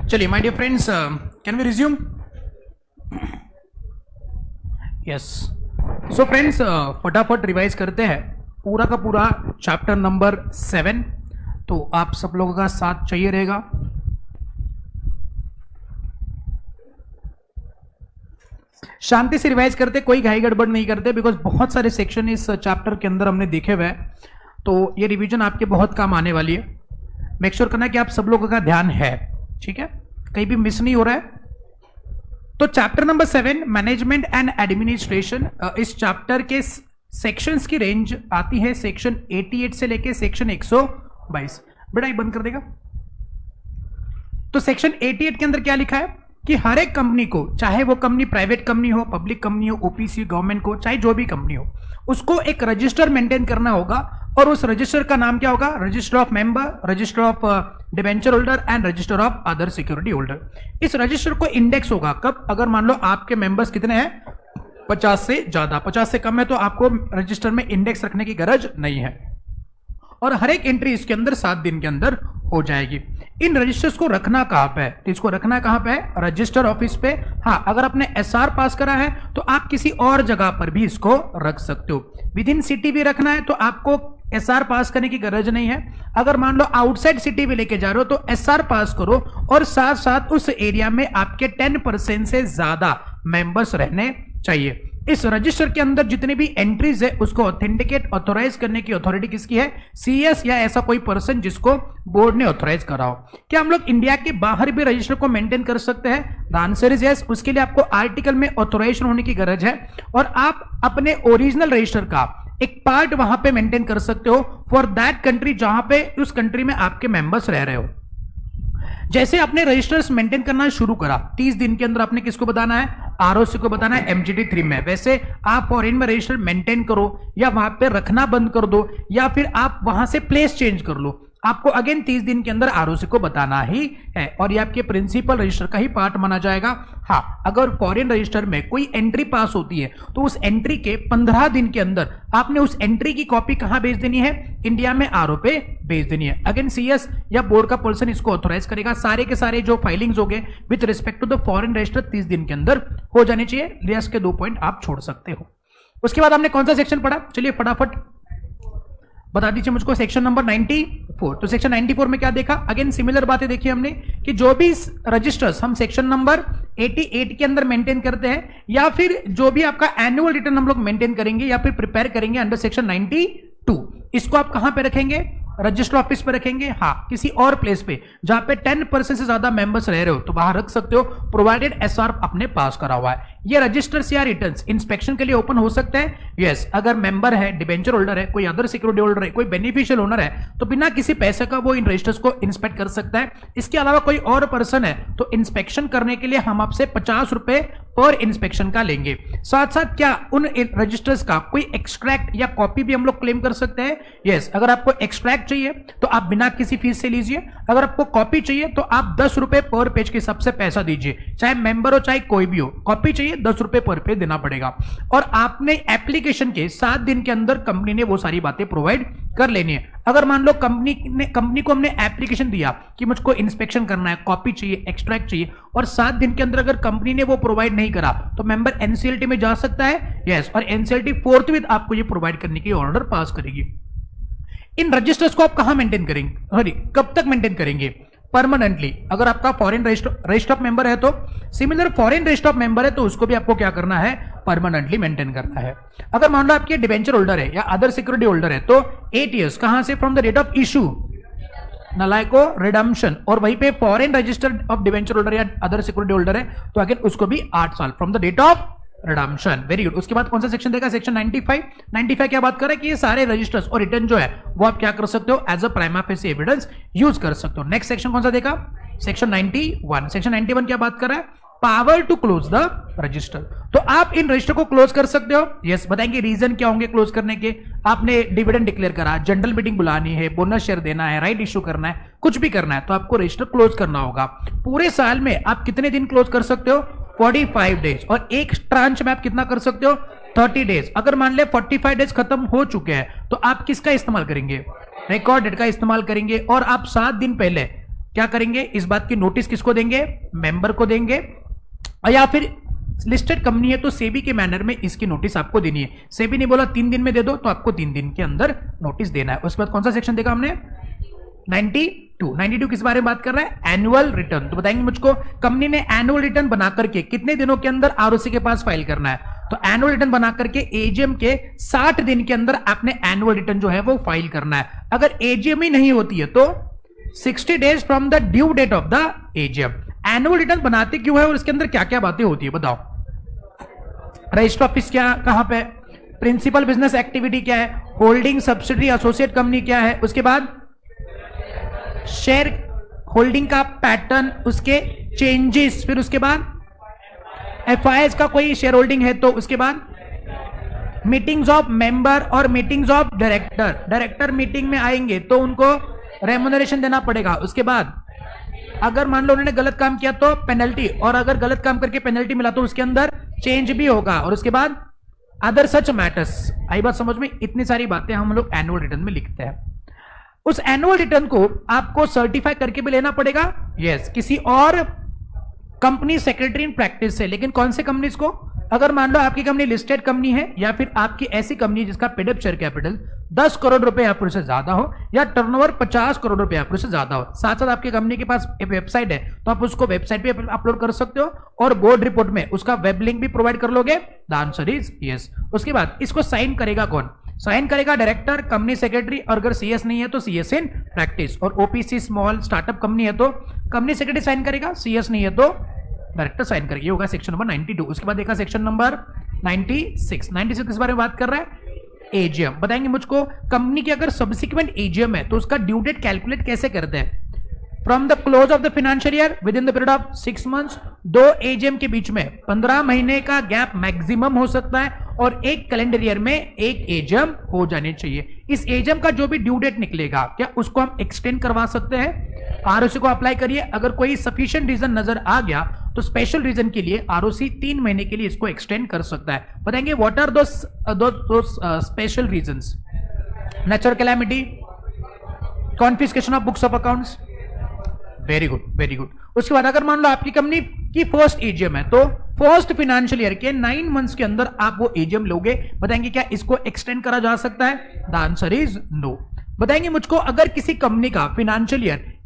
चलिए my dear friends, can we resume? Yes. So friends, फटाफट revise करते हैं पूरा का पूरा चैप्टर नंबर 7। तो आप सब लोगों का साथ चाहिए रहेगा। शांति से रिवाइज करते, कोई घाई गड़बड़ नहीं करते, बिकॉज बहुत सारे सेक्शन इस चैप्टर के अंदर हमने देखे हुए हैं, तो ये रिवीजन आपके बहुत काम आने वाली है। मेक श्योर करना कि आप सब लोगों का ध्यान है, ठीक है, कहीं भी मिस नहीं हो रहा है। तो chapter number 7 management and administration, इस चैप्टर के सेक्शंस की रेंज आती है सेक्शन 88 से लेके सेक्शन 122। बेटा ये बंद कर देगा। तो सेक्शन 88 के अंदर क्या लिखा है कि हर एक कंपनी को, चाहे वो कंपनी प्राइवेट कंपनी हो, पब्लिक कंपनी हो, ओपीसी गवर्नमेंट को, चाहे जो भी कंपनी हो, उसको एक रजिस्टर मेंटेन करना होगा। और उस रजिस्टर का नाम क्या होगा? Register of member, register of debenture holder and register of other security holder. इस रजिस्टर को इंडेक्स होगा कब? अगर मान लो आपके मेंबर्स कितने हैं, 50 से ज्यादा, 50 से कम है तो आपको रजिस्टर में इंडेक्स रखने की गरज नहीं है। और हर एक एंट्री इसके अंदर 7 दिन के अंदर हो जाएगी। इन रजिस्टर्स को रखना कहां पे है? तो इसको रखना कहां पे है? रजिस्टर ऑफिस पे। हाँ, अगर आपने एसआर पास करा है तो आप किसी और जगह पर भी इसको रख सकते हो। विद इन सिटी भी रखना है तो आपको एसआर पास करने की गरज नहीं है। अगर मान लो आउटसाइड सिटी भी लेके जा रहे हो तो एसआर पास करो, और साथ साथ उस एरिया में आपके 10% से ज्यादा मेंबर्स रहने चाहिए। इस रजिस्टर के अंदर जितने भी एंट्रीज है उसको ऑथेंटिकेट, ऑथोराइज करने की अथॉरिटी किसकी है? सीएस या ऐसा कोई पर्सन जिसको बोर्ड ने ऑथोराइज करा हो। क्या हम लोग इंडिया के बाहर भी रजिस्टर को मेंटेन कर सकते हैं? The answer is yes. उसके लिए आपको आर्टिकल में ऑथोराइजेशन होने की गरज है, और आप अपने ओरिजिनल रजिस्टर का एक पार्ट वहां पे मेंटेन कर सकते हो फॉर दैट कंट्री, जहां पे उस कंट्री में आपके मेंबर्स रह रहे हो। जैसे आपने रजिस्टर्स मेंटेन करना शुरू करा, 30 दिन के अंदर आपने किसको बताना है? आरओसी को बताना है एमजीटी 3 में। वैसे आप फॉरेन में रजिस्टर मेंटेन करो या वहां पे रखना बंद कर दो, या फिर आप वहां से प्लेस चेंज कर लो, आपको अगेन 30 दिन के अंदर आरओसी को बताना ही है, और ये आपके प्रिंसिपल रजिस्टर का ही पार्ट माना जाएगा। हाँ, अगर फॉरेन रजिस्टर में कोई एंट्री पास होती है तो उस एंट्री के 15 दिन के अंदर आपने उस एंट्री की कॉपी कहां भेज देनी है? इंडिया में आरओ पे भेज देनी है। अगेन सीएस या बोर्ड का पर्सन इसको ऑथोराइज करेगा। सारे के सारे जो फाइलिंग्स हो गए with respect to the foreign register 30 दिन के अंदर हो जाने चाहिए। लियस के 2 पॉइंट आप छोड़ सकते हो। उसके बाद हमने कौन सा सेक्शन पढ़ा? चलिए फटाफट बता दीजिए मुझको। Section number 94। तो सेक्शन 94 में क्या देखा? अगेन सिमिलर बातें देखी हमने कि जो भी रजिस्टर्स हम सेक्शन नंबर 88 के अंदर मेंटेन करते हैं, या फिर जो भी आपका एनुअल रिटर्न हम लोग मेंटेन करेंगे या फिर प्रिपेयर करेंगे अंडर सेक्शन 92, इसको आप कहां पे रखेंगे? रजिस्टर ऑफिस पे रखेंगे। हाँ, किसी और प्लेस पे जहां पे 10% से ज्यादा मेंबर्स रह रहे हो तो वहां रख सकते हो, प्रोवाइडेड एसआर आपने पास करा हुआ है। ये रजिस्टर्स या रिटर्न्स इंस्पेक्शन के लिए ओपन हो सकते हैं। यस, अगर मेंबर है, डिबेंचर होल्डर है, कोई अदर सिक्योरिटी होल्डर है, कोई बेनिफिशियल ओनर है, तो बिना किसी पैसे का वो इन रजिस्टर्स को इंस्पेक्ट कर सकता है। इसके अलावा कोई और पर्सन है तो इंस्पेक्शन करने के लिए हम आपसे 50 रुपए पर इंस्पेक्शन का लेंगे। साथ साथ क्या उन रजिस्टर्स का कोई एक्सट्रैक्ट या कॉपी भी हम लोग क्लेम कर सकते हैं? यस, अगर आपको एक्सट्रैक्ट चाहिए तो आप बिना किसी फीस से लीजिए। अगर आपको कॉपी चाहिए तो आप 10 रुपए पर पेज के हिसाब से पैसा दीजिए, चाहे मेंबर हो चाहे कोई भी हो। कॉपी चाहिए 10 रुपए पर पेज देना पड़ेगा, और आपने एप्लीकेशन के 7 दिन के अंदर कंपनी ने वो सारी बातें प्रोवाइड कर लेनी है। अगर मान लो कंपनी को हमने एप्लीकेशन दिया कि मुझको इंस्पेक्शन करना है, कॉपी चाहिए, एक्सट्रैक्ट चाहिए, और 7 दिन के अंदर अगर कंपनी ने वो प्रोवाइड नहीं करा तो मेंबर एनसीएलटी में जा सकता है। यस, और एनसीएलटी फोर्थविथ आपको ये प्रोवाइड करने की ऑर्डर पास करेगी। इन रजिस्टर्स को आप कहां मेंटेन करेंगे? सॉरी, कब तक मेंटेन करेंगे? परमानेंटली। अगर आपका फॉरेन रजिस्टर ऑफ मेंबर है तो similar foreign register of member है तो उसको भी आपको क्या करना है? परमानेंटली मेंटेन करना है। अगर मान लो आपके डिबेंचर होल्डर है या अदर सिक्योरिटी होल्डर है तो 8 ईयर्स, कहां से? From the date of issue, नलाइको रिडम्पशन, और वहीं पे foreign registered of debenture holder या अदर सिक्योरिटी होल्डर है तो अगेन उसको भी 8 साल from the date of redemption. Very good. उसके बाद कौन सा सेक्शन देगा? सेक्शन 95 क्या बात कर रहा है कि ये सारे रजिस्टर्स और रिटर्न जो है वो आप क्या कर सकते हो? As a prima facie evidence use कर सकते हो। नेक्स्ट सेक्शन कौन सा देखा? सेक्शन 91। सेक्शन 91 क्या बात कर रहा है? Power to close the register. तो आप इन रजिस्टर को क्लोज कर सकते हो। यस, बताएंगे रीजन क्या होंगे क्लोज करने के? आपने डिविडेंड डिक्लेयर करा, जनरल मीटिंग बुलानी है, बोनस शेयर देना है, राइट इश्यू करना है, कुछ भी करना है तो आपको रजिस्टर क्लोज करना होगा। पूरे साल में आप कितने दिन क्लोज कर सकते हो? 45 डेज, और एक ट्रांच में आप कितना कर सकते हो? 30 डेज। अगर मान ले 45 डेज खत्म हो चुके हैं तो आप किसका इस्तेमाल करेंगे? रिकॉर्ड डेट का इस्तेमाल करेंगे, और आप 7 दिन पहले क्या करेंगे, इस बात की नोटिस किसको देंगे, मेंबर को देंगे, या फिर लिस्टेड कंपनी है तो सेबी के मैनर में इसकी नोटिस आपको देनी है। सेबी ने बोला 3 दिन में दे दो, तो आपको 3 दिन के अंदर नोटिस देना है। उसके बाद कौन सा सेक्शन देखा हमने, 92 किस बारे में बात कर रहा है, एनुअल रिटर्न। तो बताएंगे मुझको, कंपनी ने एनुअल रिटर्न बना करके कितने दिनों के अंदर आरओसी के पास फाइल करना है, तो एनुअल रिटर्न बना करके एजीएम के 60 दिन के अंदर आपने एनुअल रिटर्न जो है वो फाइल करना है। अगर एजीएम ही नहीं होती है तो 60 days from the due date of the AGM. Annual return बनाते क्यों है और इसके अंदर क्या क्या बातें होती है बताओ। रजिस्टर ऑफिस क्या, कहां पे, प्रिंसिपल बिजनेस एक्टिविटी क्या है, होल्डिंग सब्सिडरी एसोसिएट कंपनी क्या है, उसके बाद शेयर होल्डिंग का पैटर्न, उसके चेंजेस, फिर उसके बाद एफआईएस का कोई शेयर होल्डिंग है तो उसके बाद मीटिंग्स ऑफ मेंबर और meetings of director. Director meeting में आएंगे तो उनको रेम्युनरेशन देना पड़ेगा। उसके बाद अगर मान लो उन्होंने गलत काम किया तो पेनल्टी, और अगर गलत काम करके पेनल्टी मिला तो उसके अंदर चेंज भी होगा। और उसके बाद अदर सच मैटर्स। आई बात समझ में, इतनी सारी बातें हम लोग एनुअल रिटर्न में लिखते हैं। उस एनुअल रिटर्न को आपको सर्टिफाई करके भी लेना पड़ेगा, यस, किसी और कंपनी सेक्रेटरी इन प्रैक्टिस से। लेकिन कौन से कंपनीज को, अगर मान लो आपकी कंपनी लिस्टेड कंपनी है या फिर आपकी ऐसी कंपनी जिसका paid up share capital 10 crore रुपए या फिर उससे ज्यादा हो, या टर्नओवर 50 करोड़ रुपए या फिर उससे ज्यादा हो, साथ साथ आपकी कंपनी के पास एक वेबसाइट है तो आप उसको वेबसाइट पे अपलोड कर सकते हो और बोर्ड रिपोर्ट में उसका वेब लिंक भी प्रोवाइड कर लोगे, द आंसर इज यस। उसके बाद इसको साइन करेगा कौन, साइन करेगा डायरेक्टर, कंपनी सेक्रेटरी, और अगर सीएस नहीं है तो सीएस इन प्रैक्टिस, और ओपीसी स्मॉल स्टार्टअप कंपनी है तो कंपनी सेक्रेटरी साइन करेगा, सीएस नहीं है तो डायरेक्टर साइन करेगा। ये होगा सेक्शन नंबर 92। उसके बाद देखा सेक्शन नंबर 96 किस बारे में बात कर रहा है, एजीएम। बताएंगे मुझको, कंपनी की अगर सब्सिक्वेंट एजीएम है तो उसका ड्यू डेट कैलकुलेट कैसे करते हैं, from the close of the financial year with in the period of 6 months. 2 AGM के बीच में 15 महीने का गैप मैक्सिमम हो सकता है, और एक कैलेंडर ईयर में एक एजीएम हो जाने चाहिए। इस एजीएम का जो भी ड्यू डेट निकलेगा, क्या उसको हम एक्सटेंड करवा सकते हैं, आरओसी को अप्लाई करिए। अगर कोई सफिशिएंट रीजन नजर आ गया तो स्पेशल रीजन के लिए आरओसी 3 महीने के लिए इसको एक्सटेंड कर सकता है। बताएंगे व्हाट आर दो special reasons, natural calamity, confiscation of books of accounts, very good very good. उसके बाद अगर मान लो आपकी कंपनी की फर्स्ट एजीएम है तो फर्स्ट फाइनेंशियल ईयर के 9 मंथ्स के अंदर आप वो एजीएम लोगे। बताएंगे क्या इसको एक्सटेंड करा जा सकता है, द आंसर इज नो। बताएंगे मुझको, अगर किसी कंपनी का फाइनेंशियल ईयर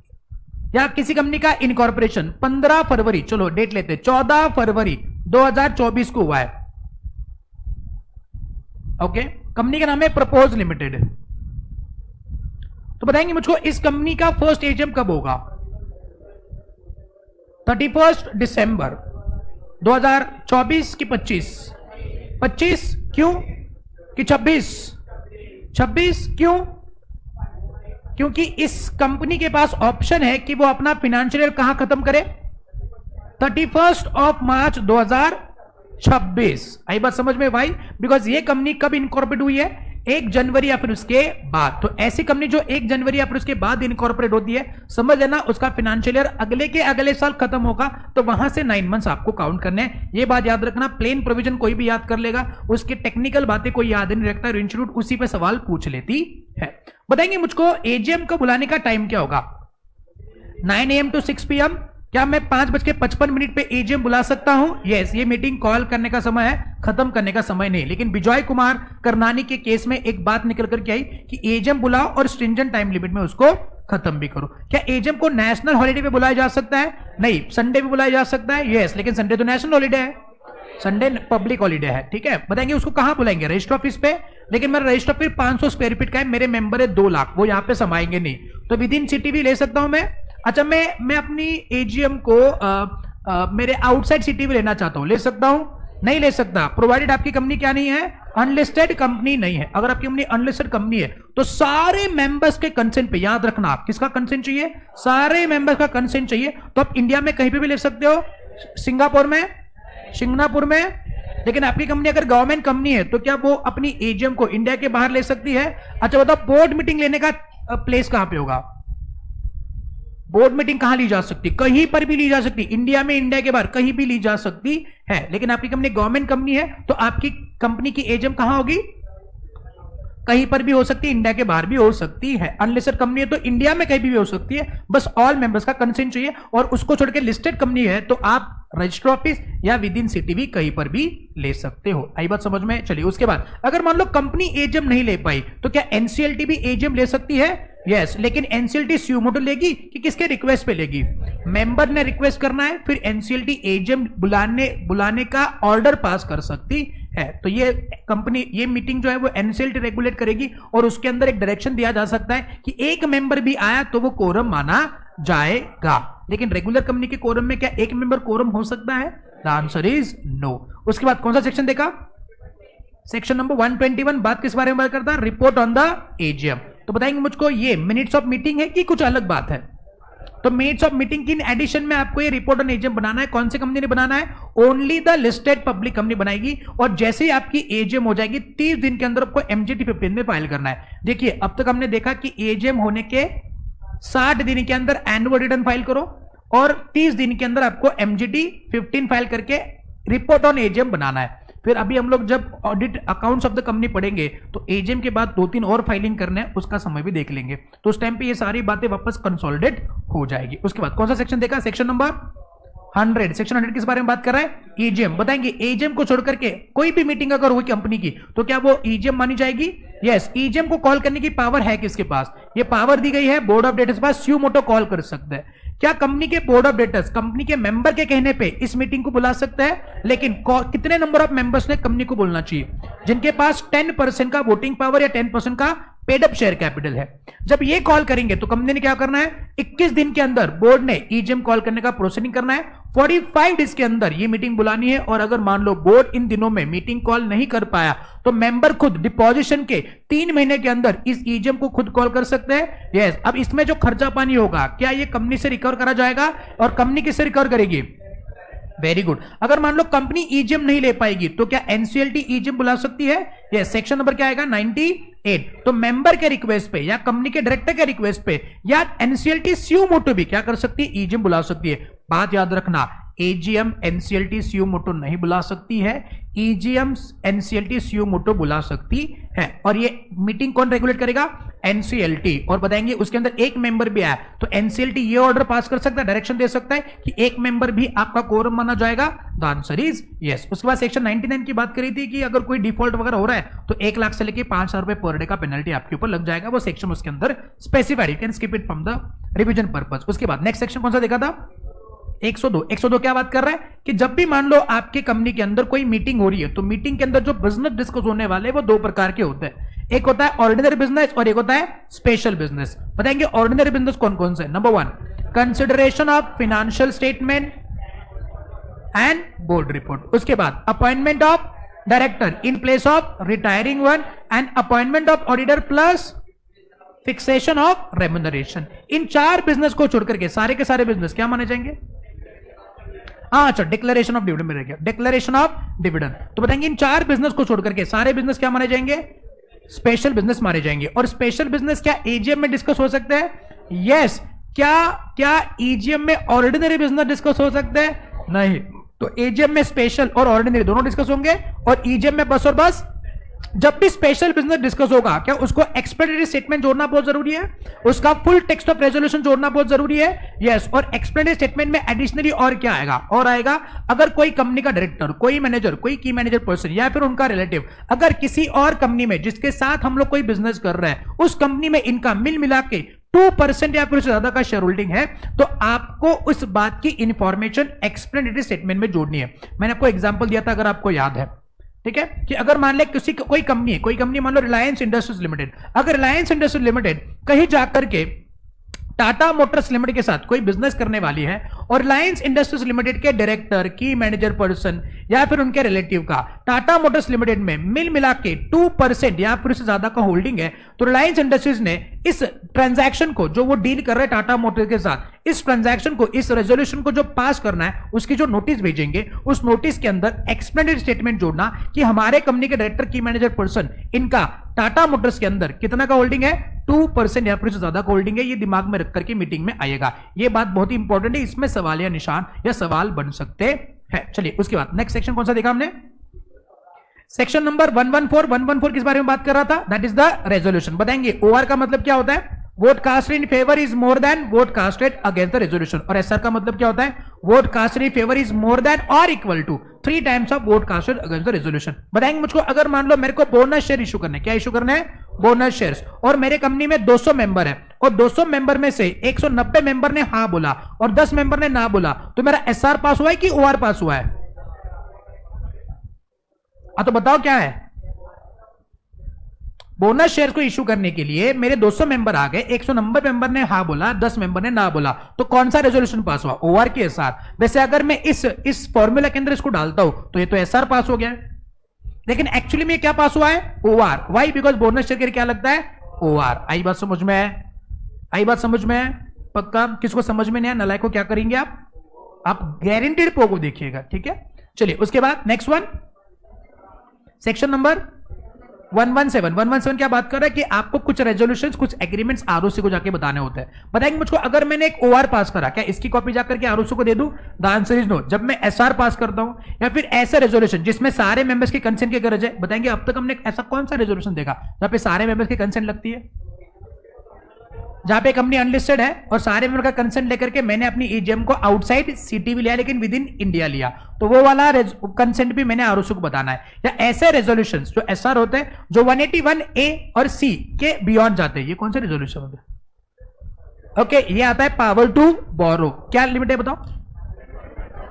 या किसी कंपनी का इनकॉर्पोरेशन 15 फरवरी, चलो डेट लेते, 14 फरवरी 2024 को हुआ है, ओके, कंपनी का नाम है प्रपोज लिमिटेड, तो बताएंगे मुझको इस कंपनी का फर्स्ट एजीएम कब होगा, 31 दिसंबर 2024 की 25 क्यों कि 26 क्यों, क्योंकि इस कंपनी के पास ऑप्शन है कि वो अपना फाइनेंशियल ईयर कहां खत्म करे, 31 मार्च 2026। आई बात समझ में भाई, बिकॉज ये कंपनी कब इनकॉर्पोरेट हुई है, 1 जनवरी या फिर उसके बाद। तो ऐसी कंपनी जो 1 जनवरी या फिर उसके बाद इनकॉर्पोरेट होती है, समझ लेना उसका फाइनेंशियल ईयर अगले के अगले साल खत्म होगा, तो वहां से 9 मंथ्स आपको काउंट करने हैं। ये बात याद रखना, प्लेन प्रोविजन कोई भी याद कर लेगा, उसकी टेक्निकल बातें कोई याद नहीं रखता, इंस्टीट्यूट उसी पे सवाल पूछ लेती है। बताएंगे मुझको एजीएम को बुलाने का टाइम क्या होगा, 9 AM to 6 PM। क्या मैं 5:55 पे एजीएम बुला सकता हूं, यस। ये मीटिंग कॉल करने का समय है, खत्म करने का समय नहीं। लेकिन विजय कुमार करनानी के केस में एक बात निकल करके आई कि एजीएम बुलाओ और स्ट्रिंजेंट टाइम लिमिट में उसको खत्म भी करो। क्या एजीएम को नेशनल हॉलिडे पे बुलाया जा सकता है, नहीं, संडे पे बुलाया जा सकता है, यस, लेकिन संडे तो नेशनल हॉलिडे है, संडे पब्लिक हॉलिडे है, ठीक है। बताएंगे उसको कहां बुलाएंगे, रजिस्टर ऑफिस पे, लेकिन मेरा रजिस्टर ऑफिस 500 स्क्वायर फीट का है, मेरे मेंबर है 2 लाख, वो यहां पे समाएंगे नहीं, तो विद इन सिटी भी ले सकता हूं मैं। अच्छा, मैं अपनी एजीएम को मेरे आउटसाइड सिटी भी लेना चाहता हूं, ले सकता हूं, नहीं ले सकता, प्रोवाइडेड आपकी कंपनी क्या नहीं है, अनलिस्टेड कंपनी नहीं है। अगर आपकी कंपनी अनलिस्टेड कंपनी है तो सारे मेंबर्स के कंसेंट पे, याद रखना आप किसका कंसेंट चाहिए, सारे मेंबर्स का कंसेंट चाहिए। तो आप इंडिया में कहीं पे भी ले सकते हो, सिंगापुर में, लेकिन आपकी कंपनी अगर गवर्नमेंट कंपनी है तो क्या वो अपनी एजीएम को इंडिया के बाहर ले सकती है। अच्छा बताओ, बोर्ड मीटिंग लेने का प्लेस कहां पे होगा, बोर्ड मीटिंग कहां ली जा सकती, कहीं पर भी ली जा सकती, इंडिया में, इंडिया के बाहर कहीं भी ली जा सकती है। लेकिन आपकी कंपनी गवर्नमेंट कंपनी है तो आपकी कंपनी की एजीएम कहां होगी, कहीं पर भी हो सकती है, इंडिया के बाहर भी हो सकती है। अनलिस्टेड कंपनी है तो इंडिया में कहीं भी हो सकती है, बस ऑल मेंबर्स का कंसेंट चाहिए। और उसको छोड़ के लिस्टेड कंपनी है तो आप रजिस्टर ऑफिस या विद इन सिटी भी कहीं पर भी ले सकते हो। आई बात समझ में? चलिए उसके बाद अगर मान लो कंपनी एजीएम नहीं ले पाई तो क्या एनसीएलटी भी एजीएम ले सकती है? यस, लेकिन एनसीएलटी सुयो मोटो लेगी कि किसके रिक्वेस्ट पे लेगी? मेंबर ने रिक्वेस्ट करना है, फिर एनसीएलटी एजीएम बुलाने का ऑर्डर पास कर सकती है। तो ये कंपनी, ये मीटिंग जो है वो एनसीएलटी रेगुलेट करेगी और उसके अंदर एक डायरेक्शन दिया जा सकता है कि एक मेंबर भी आया तो वो कोरम माना जाएगा। लेकिन रेगुलर कंपनी के कोरम में क्या एक मेंबर कोरम हो सकता है? The answer is no. उसके बाद कौन सा सेक्शन देखा? सेक्शन नंबर 121 बात किस बारे में बात करता है? Report on the AGM. तो बताएंगे मुझको ये मिनट्स ऑफ मीटिंग है कि कुछ अलग बात है? तो मिनट्स ऑफ मीटिंग की इन एडिशन में आपको ये रिपोर्ट ऑन एजीएम बनाना है। कौन सी कंपनी ने बनाना है? Only the listed public company बनाएगी। और जैसे ही आपकी एजीएम हो जाएगी 30 दिन के अंदर आपको एमजीटी 15 में फाइल करना है। देखिए अब तक हमने देखा कि एजीएम होने के 60 दिन के अंदर एनुअल रिटर्न फाइल करो और 30 दिन के अंदर आपको एमजीटी 15 फाइल करके रिपोर्ट ऑन एजीएम बनाना है। फिर अभी हम लोग जब audit accounts of the company पढ़ेंगे तो एजीएम के बाद 2-3 और फाइलिंग करने हैं, उसका समय भी देख लेंगे। तो उस टाइम पे ये सारी बातें वापस कंसोलिडेट हो जाएगी। उसके बाद कौन सा सेक्शन देखा? Section number 100। सेक्शन 100 किस बारे में बात कर रहा है? ईजीएम। बताएंगे ईजीएम को छोड़ करके कोई भी मीटिंग अगर हुई कंपनी की तो क्या वो ईजीएम मानी जाएगी? यस, ईजीएम को कॉल करने की पावर है किसके पास? ये पावर दी गई है बोर्ड ऑफ डायरेक्टर्स के पास। सुयो मोटो कॉल कर सकते हैं। क्या कंपनी के बोर्ड ऑफ डायरेक्टर्स कंपनी के मेंबर के कहने पे इस मीटिंग को बुला सकता है? लेकिन कितने नंबर ऑफ मेंबर्स ने कंपनी को बोलना चाहिए? जिनके पास 10% का वोटिंग पावर या 10% का पेड अप शेयर कैपिटल है। जब ये कॉल करेंगे तो कंपनी ने क्या करना है? 21 दिन के अंदर बोर्ड ने ईजीएम कॉल करने का प्रोसीडिंग करना है। 45 डेज के अंदर ये मीटिंग बुलानी है। और अगर मान लो बोर्ड इन दिनों में मीटिंग कॉल नहीं कर पाया तो मेंबर खुद डिपॉजिशन के 3 महीने के अंदर इस ईजीएम को खुद कॉल कर सकते हैं। यस, अब इसमें जो खर्चा पानी होगा क्या ये कंपनी से रिकवर करा जाएगा? और कंपनी किससे रिकवर करेगी? Very good. अगर मान लो कंपनी ईजीएम नहीं ले पाएगी तो क्या एनसीएलटी ईजीएम बुला सकती है? यस, सेक्शन नंबर क्या आएगा? 98। तो मेंबर के रिक्वेस्ट पे या कंपनी के डायरेक्टर के रिक्वेस्ट पे या एनसीएलटी सुयो मोटो भी क्या कर सकती है? ईजीएम बुला सकती है। बात याद रखना, एजीएम एनसीएलटी सुयो मोटो नहीं बुला सकती है, ईजीएम एनसीएलटी सुयो मोटो बुला सकती है। और ये मीटिंग कौन रेगुलेट करेगा? एनसीएलटी। और बताएंगे उसके अंदर एक मेंबर भी आया तो एनसीएलटी ये ऑर्डर पास कर सकता है, डायरेक्शन दे सकता है कि एक मेंबर भी आपका कोरम माना जाएगा। The answer is yes. उसके बाद सेक्शन 99 की बात करी थी कि अगर कोई डिफॉल्ट वगैरह हो रहा है तो 1 लाख से लेके 5,000 रुपए पर डे का पेनल्टी आपके ऊपर लग जाएगा। वो सेक्शन उसके अंदर specified, you can skip it from the revision purpose. उसके बाद नेक्स्ट सेक्शन कौन सा देखा था? 102 क्या बात कर रहा है कि जब भी मान लो आपकी कंपनी के अंदर कोई मीटिंग हो रही है तो मीटिंग के अंदर जो बिजनेस डिस्कस होने वाले वो 2 प्रकार के होते हैं। एक होता है ऑर्डिनरी बिजनेस और एक होता है स्पेशल बिजनेस। बताएंगे ऑर्डिनरी बिजनेस कौन कौन से? Number 1, consideration of financial statement and board report. उसके बाद appointment of director in place of retiring one and appointment of auditor plus fixation of remuneration. In 4 business को छोड़कर के सारे के सारे बिजनेस क्या माने जाएंगे? अच्छा, डिक्लेरेशन ऑफ डिविडेंड में रह गया, डिक्लेरेशन ऑफ डिविडेंड। तो बताएंगे इन 4 बिजनेस को छोड़कर के सारे बिजनेस क्या माने जाएंगे? स्पेशल बिजनेस माने जाएंगे। और स्पेशल बिजनेस क्या एजीएम में डिस्कस हो सकते हैं? यस। क्या ईजीएम में ऑर्डिनरी बिजनेस डिस्कस हो सकते हैं? नहीं। तो एजीएम में स्पेशल और ऑर्डिनरी दोनों डिस्कस होंगे और ईजीएम में बस और बस जब भी स्पेशल बिजनेस डिस्कस होगा क्या उसको एक्सप्लेनेटरी स्टेटमेंट जोड़ना बहुत जरूरी है, उसका फुल टेक्स्ट ऑफ रेजोल्यूशन जोड़ना बहुत जरूरी है। यस। और एक्सप्लेनेटरी स्टेटमेंट में एडिशनली और क्या आएगा? और आएगा अगर कोई कंपनी का डायरेक्टर, कोई मैनेजर, कोई की मैनेजर पर्सन या फिर उनका रिलेटिव अगर किसी और कंपनी में जिसके साथ हम लोग कोई बिजनेस कर रहे हैं उस कंपनी में इनका मिल मिला के 2% या फिर उससे ज्यादा का शेयर होल्डिंग है तो आपको उस बात की इंफॉर्मेशन एक्सप्लेनेटरी स्टेटमेंट में जोड़नी है। मैंने आपको एग्जांपल दिया था अगर आपको याद है, ठीक है, कि अगर मान ले कोई कंपनी मान लो रिलायंस इंडस्ट्रीज लिमिटेड, अगर रिलायंस इंडस्ट्रीज लिमिटेड कहीं जाकर के टाटा मोटर्स लिमिटेड के साथ कोई बिजनेस करने वाली है और रिलायंस इंडस्ट्रीज लिमिटेड के डायरेक्टर, की मैनेजर पर्सन या फिर उनके रिलेटिव का टाटा मोटर्स लिमिटेड में मिल मिला के 2% या फिर उससे ज्यादा का होल्डिंग है तो रिलायंस इंडस्ट्रीज ने इस ट्रांजैक्शन को जो वो डील कर रहे हैं टाटा मोटर्स के साथ, इस ट्रांजैक्शन को, इस रेजोल्यूशन को जो पास करना है उसकी जो नोटिस भेजेंगे उस नोटिस के अंदर एक्सप्लेनेटरी स्टेटमेंट जोड़ना कि हमारे कंपनी के डायरेक्टर, की मैनेजर पर्सन इनका टाटा मोटर्स के अंदर कितना का होल्डिंग है? 2% या फिर उससे ज्यादा का होल्डिंग है। ये दिमाग में रख करके मीटिंग में आएगा। ये बात बहुत ही इंपॉर्टेंट है, इसमें सवाल या निशान या सवाल बन सकते हैं। चलिए उसके बाद नेक्स्ट सेक्शन कौन सा देखा हमने? सेक्शन नंबर 114 किस बारे में बात कर रहा था? That is the resolution. बताएंगे ओआर का मतलब क्या होता है? Vote casted in favour is more than vote casted against the resolution. और एसआर का मतलब क्या होता है? Vote casted in favour is more than और equal to 3 times of vote casted against the resolution. बताएंगे मुझको, अगर मान लो मेरे को बोनस शेयर इशू करना है, क्या इशू करना है? बोनस शेयर्स, और मेरे कंपनी में 200 मेंबर है और 200 मेंबर में से 190 मेंबर ने हाँ बोला और 10 मेंबर ने ना बोला, तो मेरा एसआर पास हुआ है कि ओआर पास हुआ है? तो बताओ क्या है? बोनस शेयर को इशू करने के लिए मेरे 200 मेंबर आ गए, 190 मेंबर ने हाँ बोला, 10 मेंबर ने ना बोला, तो कौन सा रेजोल्यूशन पास हुआ? ओआर की एसआर। वैसे अगर मैं इस फॉर्मूला के अंदर इसको डालता हूं तो ये तो एसआर पास हो गया है, लेकिन एक्चुअली में क्या पास हुआ है? OR. Why? Because bonus share के लिए क्या लगता है? ओआर। आई बात समझ में है? आई बात समझ में है? पक्का? किसको समझ में नहीं है नलायक को क्या करेंगे आप गारंटीड पो को देखिएगा, ठीक है? चलिए उसके बाद नेक्स्ट वन, सेक्शन नंबर 117 क्या बात कर रहा है कि आपको कुछ रेजोल्यूशंस, कुछ एग्रीमेंट्स आरओसी को जाके बताने होते हैं। बताएंगे मुझको, अगर मैंने एक ओआर पास करा, क्या इसकी कॉपी जाकर के आरओसी को दे दूं? The answer is no. जब मैं एसआर पास करता हूं या फिर ऐसा रेजोल्यूशन जिसमें सारे मेंबर्स की कंसेंट की गरज है, बताएंगे अब तक हमने ऐसा कौन सा रेजोल्यूशन देखा जहां पे सारे मेंबर्स की कंसेंट लगती है? जहां पे कंपनी अनलिस्टेड है और सारे मेंबर का कंसेंट लेकर के मैंने अपनी ईजीएम को आउटसाइड सिटी भी लिया लेकिन विद इन इंडिया लिया, तो वो वाला कंसेंट भी मैंने आरओसी को बताना है। या ऐसे रेजोल्यूशंस जो एसआर होते हैं जो 181A और सी के बियॉन्ड जाते हैं, ये कौन से रेजोल्यूशन होते हैं? ओके, ये आता है पावर टू बोरो। क्या लिमिट है बताओ?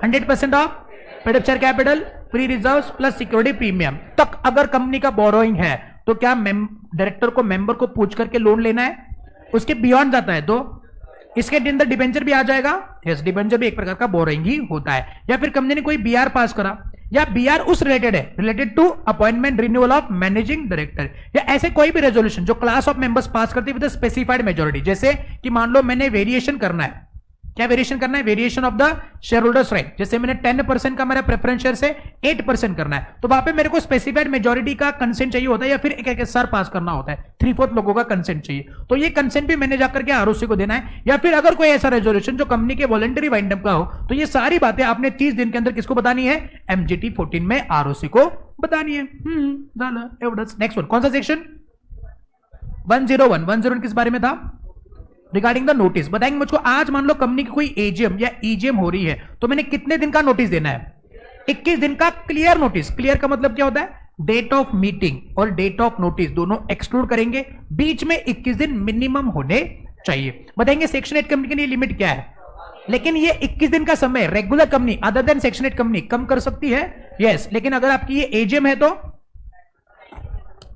100% of paid capital pre reserves plus security premium तक अगर कंपनी का बोरोइंग है तो क्या डायरेक्टर को मेंबर को पूछ करके लोन लेना है? उसके बियॉन्ड जाता है तो इसके अंदर डिबेंचर भी आ जाएगा। यस, डिबेंचर भी एक प्रकार का बोरिंग ही होता है। या फिर कंपनी ने कोई बीआर पास करा, या बीआर उस रिलेटेड है, related to appointment renewal of managing director, या ऐसे कोई भी रेजोल्यूशन जो क्लास ऑफ मेंबर्स पास करती है विद स्पेसिफाइड मेजोरिटी। जैसे कि मान लो मैंने वेरिएशन करना है, क्या वेरिएशन करना है? Variation of the share holders right. जैसे मैंने 10% का मेरा प्रेफरेंस शेयर से 8% करना है, तो वहां पे मेरे को स्पेसिफाइड मेजोरिटी का कंसेंट चाहिए होता है या फिर एक एसआर पास करना होता है, 3/4 लोगों का कंसेंट चाहिए, तो ये कंसेंट भी मैंने जाकर के आरओसी को देना है। या फिर अगर कोई ऐसा रेजोल्यूशन जो कंपनी के वॉलंटरी वाइंड अप का हो, तो ये सारी बातें आपने 30 दिन के अंदर किसको बतानी है? एमजीटी 14 में आरओसी को बतानी है। नेक्स्ट वन, कौन सा सेक्शन? 101 किस बारे में था? Regarding the notice. बताएंगे मुझको, आज मान लो कंपनी की कोई एजीएम या ईजीएम हो रही है तो मैंने कितने दिन का नोटिस देना है? 21 दिन का क्लियर नोटिस। क्लियर का मतलब क्या होता है? डेट ऑफ मीटिंग और डेट ऑफ नोटिस दोनों एक्सक्लूड करेंगे, बीच में 21 दिन मिनिमम होने चाहिए। बताएंगे सेक्शन 8 कंपनी के लिए लिमिट क्या है? लेकिन ये 21 दिन का समय regular company other than section 8 company कम कर सकती है, यस। लेकिन अगर आपकी ये एजीएम है तो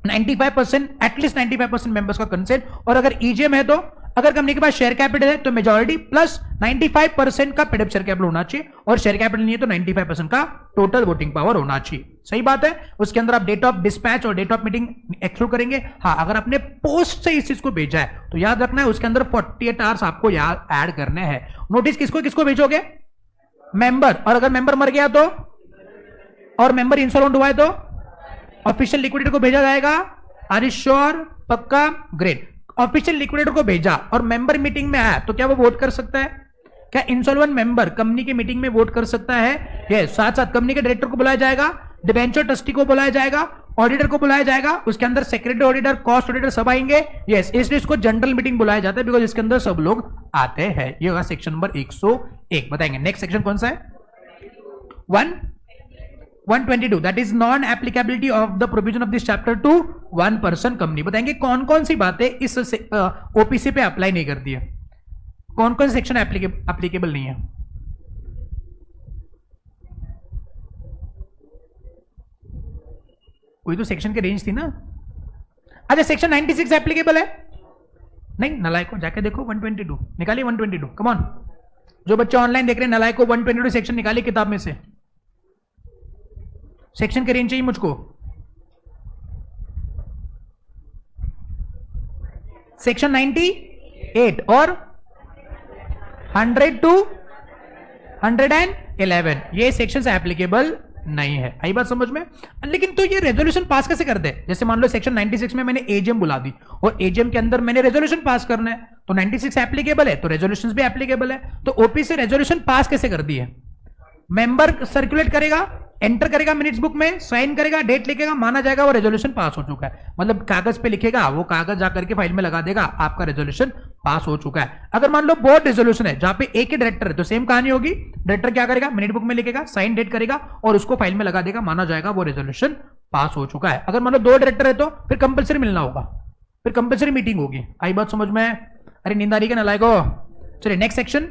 95%, एटलीस्ट 95% मेंबर्स का कंसेंट, और अगर ईजीएम है तो अगर कंपनी के पास शेयर कैपिटल है तो मेजॉरिटी प्लस 95% का पेड अप शेयर कैपिटल होना चाहिए, और शेयर कैपिटल नहीं है तो 95% का टोटल वोटिंग पावर होना चाहिए। सही बात है। उसके अंदर आप डेट ऑफ डिस्पैच और डेट ऑफ मीटिंग एक्सक्लूड करेंगे। हाँ, अगर आपने पोस्ट से इस चीज को भेजा है तो याद रखना है उसके अंदर 48 आवर्स आपको याद ऐड करने हैं। नोटिस किसको किसको भेजोगे? मेंबर, और अगर मेंबर मर गया तो, और मेंबर इंसॉल्वेंट हुआ है तो ऑफिशियल लिक्विडेटर को भेजा जाएगा। Are you sure? पक्का? ग्रेट। ऑफिशियल लिक्विडेटर को भेजा और मेंबर मीटिंग में आया तो क्या वो वोट कर सकता है? क्या इंसॉल्वेंट मेंबर कंपनी की मीटिंग में वोट कर सकता है? यस। साथ साथ कंपनी के डायरेक्टर को बुलाया जाएगा, डिबेंचर ट्रस्टी को बुलाया जाएगा, ऑडिटर को बुलाया जाएगा, उसके अंदर सेक्रेटरी ऑडिटर, कॉस्ट ऑडिटर सब आएंगे। यस, इसलिए इसको जनरल मीटिंग बुलाया जाता है बिकॉज इसके अंदर सब लोग आते हैं। ये होगा सेक्शन नंबर 101। बताएंगे नेक्स्ट सेक्शन कौन सा है? 122, that is non applicability of the provision of this chapter two 1 person company. बताएंगे कौन कौन सी बातें इस ओपीसी पे अप्लाई नहीं करती है, कौन कौन सेक्शन एप्लीकेबल नहीं है। कोई तो सेक्शन की रेंज थी ना। अच्छा, सेक्शन 96 एप्लीकेबल है? नहीं, नलायको जाके देखो 122 निकालिए। 122 कम ऑन, जो बच्चे ऑनलाइन देख रहे हैं नलायको 122 सेक्शन निकालिए किताब में से। सेक्शन की रेंज चाहिए मुझको। सेक्शन 98 और 100 to 111 ये सेक्शन एप्लीकेबल नहीं है। आई बात समझ में? लेकिन तो ये रेजोल्यूशन पास कैसे करते हैं? जैसे मान लो सेक्शन 96 में मैंने एजीएम बुला दी और एजीएम के अंदर मैंने रेजोल्यूशन पास करना है, तो 96 एप्लीकेबल है तो रेजोल्यूशंस भी एप्लीकेबल है। तो ओपी से रेजोल्यूशन पास कैसे कर दी है? मेंबर सर्कुलेट करेगा एंटर करेगा मिनट्स बुक में, साइन करेगा, डेट लिखेगा, माना जाएगा वो रेजोल्यूशन पास हो चुका है। मतलब कागज पे लिखेगा, वो कागज जाकर के फाइल में लगा देगा, आपका रेजोल्यूशन पास हो चुका है। अगर मान लो बोर्ड रेजोल्यूशन है जहां पे एक ही डायरेक्टर है तो सेम कहानी होगी, डायरेक्टर क्या करेगा, मिनट बुक में लिखेगा, साइन डेट करेगा और उसको फाइल में लगा देगा, माना जाएगा वो रेजोल्यूशन पास हो चुका है। अगर मान लो 2 डायरेक्टर है तो फिर कंपलसरी मिलना होगा, फिर कंपलसरी मीटिंग होगी। आई बात समझ में? अरे नींद आ रही है ना लायको? चलिए नेक्स्ट सेक्शन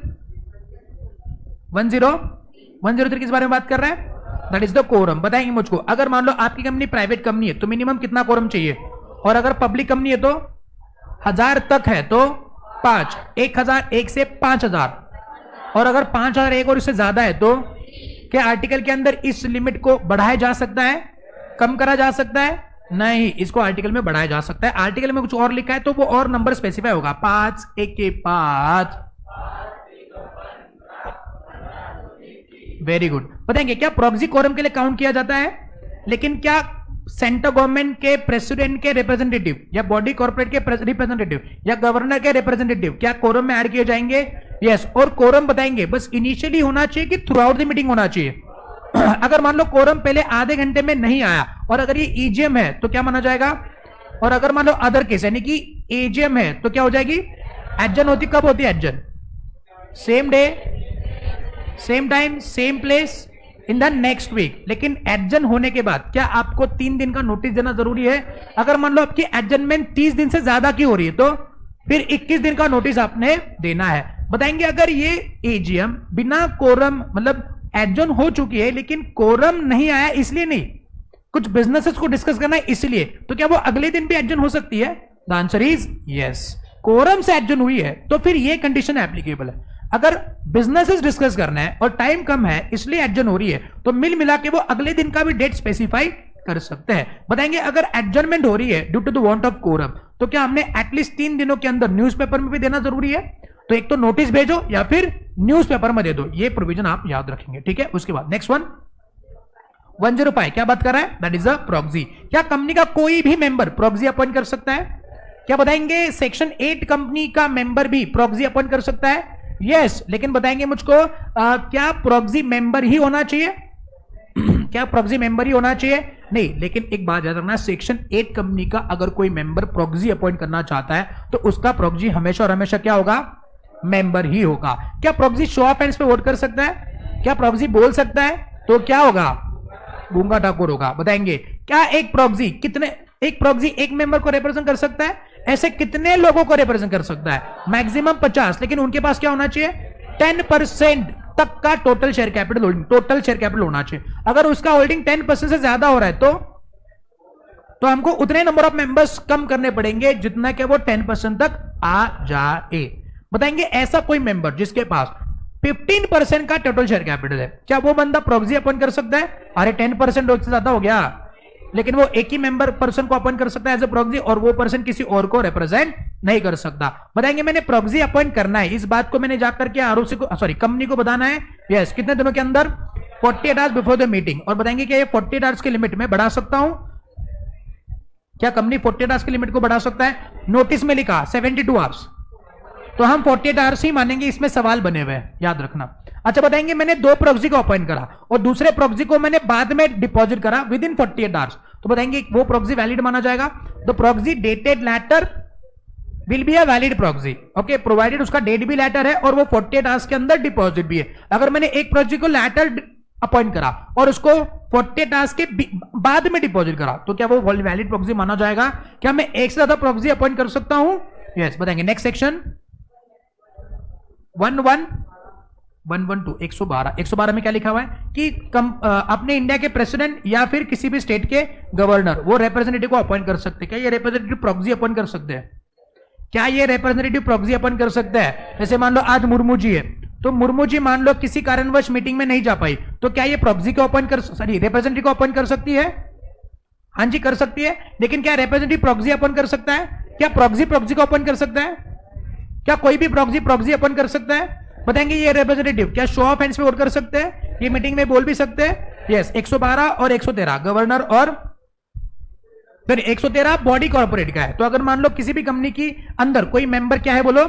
103 किस बारे में बात कर रहा है? That is the quorum. बताएंगे मुझको, अगर मान लो आपकी कंपनी प्राइवेट कंपनी है तो मिनिमम कितना कोरम चाहिए, और अगर पब्लिक कंपनी है तो 1000 तक है तो 5, 1001 से 5000, और अगर 5001 और इससे ज्यादा है तो क्या आर्टिकल के अंदर इस लिमिट को बढ़ाया जा सकता है, कम करा जा सकता है? नहीं, इसको आर्टिकल में बढ़ाया जा सकता है। आर्टिकल में कुछ और लिखा है तो वो और नंबर स्पेसिफाई होगा, 5, 1 के 5। Very good. बताएंगे क्या प्रॉक्सी कोरम के लिए काउंट किया जाता है, लेकिन क्या सेंट्रल गवर्नमेंट के प्रेसिडेंट के रिप्रेजेंटेटिव या बॉडी कॉर्पोरेट के रिप्रेजेंटेटिव या गवर्नर के रिप्रेजेंटेटिव क्या कोरम में ऐड किए जाएंगे? यस। और कोरम बताएंगे बस इनिशियली होना चाहिए कि थ्रू आउट द मीटिंग होना चाहिए? अगर मान लो कोरम पहले आधे घंटे में नहीं आया और अगर ये ईजीएम है तो क्या माना जाएगा? और अगर मान लो अदर केस यानी कि एजीएम है तो क्या हो जाएगी? एडजन होती, कब होती है adjourn? Same day, same time, same place, in the next week. लेकिन एडजन होने के बाद क्या आपको 3 दिन का नोटिस देना जरूरी है? अगर मान लो आपकी एडजनमेंट 30 दिन से ज्यादा की हो रही है तो फिर 21 दिन का नोटिस आपने देना है। बताएंगे अगर ये एजीएम बिना कोरम मतलब एडजन हो चुकी है लेकिन कोरम नहीं आया इसलिए नहीं, कुछ बिजनेसेस को डिस्कस करना है इसलिए, तो क्या वो अगले दिन भी एडजन हो सकती है? The answer is yes. Quorum से एडजन हुई है तो फिर ये कंडीशन एप्लीकेबल है। अगर बिजनेसेस डिस्कस करना है और टाइम कम है इसलिए एडजन हो रही है तो मिल मिला के वो अगले दिन का भी डेट स्पेसिफाई कर सकते हैं। बताएंगे अगर एडजर्नमेंट हो रही है due to the want of quorum तो क्या हमने एटलीस्ट 3 दिनों के अंदर न्यूज़पेपर में भी देना जरूरी है? तो एक तो नोटिस भेजो या फिर न्यूज़पेपर में दे दो, ये प्रोविजन आप याद रखेंगे। ठीक है, उसके बाद नेक्स्ट 105 क्या बात कर रहा है? That is a proxy. क्या कंपनी का कोई भी मेंबर प्रॉक्सी अपॉइंट कर सकता है? क्या बताएंगे सेक्शन 8 कंपनी का मेंबर भी प्रॉक्सी अपॉइंट कर सकता है? यस। लेकिन बताएंगे मुझको क्या प्रॉक्सी मेंबर ही होना चाहिए? क्या प्रॉक्सी मेंबर ही होना चाहिए? नहीं। लेकिन एक बात याद रखना, सेक्शन 8 कंपनी का अगर कोई मेंबर प्रॉक्सी अपॉइंट करना चाहता है तो उसका प्रॉक्सी हमेशा और हमेशा क्या होगा? मेंबर ही होगा। क्या प्रॉक्सी शो ऑफ हैंड्स पे वोट कर सकता है? क्या प्रॉक्सी बोल सकता है? तो क्या होगा? गूंगा ठाकुर होगा। बताएंगे क्या एक प्रॉक्सी एक मेंबर को रिप्रेजेंट कर सकता है? ऐसे कितने लोगों को रिप्रेजेंट कर सकता है? मैक्सिमम 50, लेकिन उनके पास क्या होना चाहिए? 10% तक का total share capital holding, total share capital होना चाहिए। अगर उसका होल्डिंग 10% से ज्यादा हो रहा है तो हमको उतने नंबर ऑफ मेंबर्स कम करने पड़ेंगे जितना कि वो 10% तक आ जाए। बताएंगे ऐसा कोई मेंबर जिसके पास 15% का टोटल शेयर कैपिटल है, क्या वो बंदा प्रॉक्सी अपॉइंट कर सकता है? अरे 10% से ज्यादा हो गया, लेकिन वो एक ही मेंबर पर्सन को अपॉइंट कर सकता है एज ए प्रॉक्सी और वो पर्सन किसी और को रिप्रेजेंट नहीं कर सकता। बताएंगे मैंने प्रॉक्सी अपॉइंट करना है, इस बात को मैंने जाकर के आरओसी को कंपनी को बताना है। यस। कितने दिनों के अंदर? 48 आवर्स बिफोर द मीटिंग। और बताएंगे क्या ये 48 आवर्स की लिमिट में बढ़ा सकता हूं? क्या कंपनी 48 आवर्स की लिमिट को बढ़ा सकता है? नोटिस में लिखा 72 आवर्स, तो हम 48 आवर्स ही मानेंगे, इसमें सवाल बने हुए हैं, याद रखना। अच्छा बताएंगे मैंने 2 प्रॉक्सी को अपॉइंट करा और दूसरे प्रॉक्सी को मैंने बाद में डिपॉजिट करा विद इन 48 आवर्स, तो बताएंगे वो प्रॉक्सी वैलिड माना जाएगा। The proxy dated later will be a valid proxy, okay, provided उसका डेट भी लेटर है और वो 48 आवर्स के अंदर डिपॉजिट भी है। अगर मैंने एक प्रॉक्सी को लेटर अपॉइंट करा और उसको 48 आवर्स के बाद में डिपॉजिट करा तो क्या वो वैलिड प्रॉक्सी माना जाएगा? क्या मैं एक से ज्यादा प्रॉक्सी अपॉइंट कर सकता हूं? यस। बताएंगे नेक्स्ट सेक्शन 112 में क्या लिखा हुआ है कि अपने इंडिया के प्रेसिडेंट या फिर किसी भी स्टेट के गवर्नर वो रिप्रेजेंटेटिव को अपॉइंट कर सकते हैं। क्या ये रिप्रेजेंटेटिव प्रॉक्सी अपॉइंट कर सकते हैं? क्या ये रिप्रेजेंटेटिव प्रॉक्सी अपॉइंट कर सकते हैं? जैसे मान लो आज मुर्मू जी है तो मुर्मू जी मान लो किसी कारणवश मीटिंग में नहीं जा पाई तो क्या ये प्रॉक्सी को अपॉइंट रिप्रेजेंटेटिव को अपॉइंट कर सकती है? हाँ जी कर सकती है। लेकिन क्या रिप्रेजेंटेटिव प्रॉक्सी अपॉइंट कर सकता है? क्या प्रॉक्सी को अपॉइंट कर सकता है? क्या कोई भी प्रॉक्सी अपॉइंट कर सकता है? बताएंगे ये रिप्रेजेंटेटिव क्या शो ऑफ हैंड्स पे वोट कर सकते हैं? ये मीटिंग में बोल भी सकते हैं? यस। 112 और 113 गवर्नर और फिर 113 बॉडी कॉर्पोरेट का है। तो अगर मान लो किसी भी कंपनी की अंदर कोई मेंबर क्या है बोलो?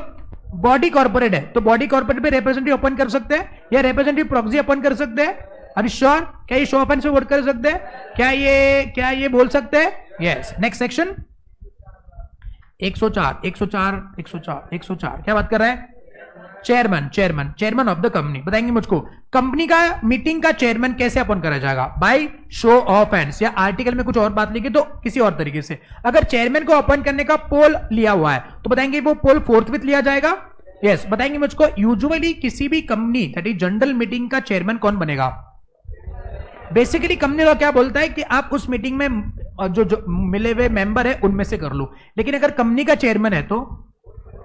बॉडी कॉर्पोरेट है, तो बॉडी कॉर्पोरेट पे रिप्रेजेंटेटिव अपॉइंट कर सकते हैं या रिप्रेजेंटेटिव प्रॉक्सी अपॉइंट कर सकते हैं? अरे श्योर, क्या ये शो ऑफ हैंड्स पे वोट कर सकते हैं? क्या ये बोल सकते हैं? यस। नेक्स्ट सेक्शन 104 104 104 104 क्या बात कर रहा है? Chairman of the company. बताएंगे मुझको कंपनी का मीटिंग का चेयरमैन कैसे अपॉइंट करा जाएगा? बाय शो ऑफ हैंड्स, या आर्टिकल में कुछ और बात लिखी तो किसी और तरीके से। अगर चेयरमैन को अपॉइंट करने का पोल लिया हुआ है तो बताएंगे वो पोल फोर्थ विथ लिया जाएगा। यस। बताएंगे मुझको यूजुअली किसी भी company that is general meeting का चेयरमैन कौन बनेगा? बेसिकली कंपनी लॉ क्या बोलता है कि आप उस मीटिंग में जो मिले हुए मेंबर है उनमें से कर लो, लेकिन अगर कंपनी का चेयरमैन है तो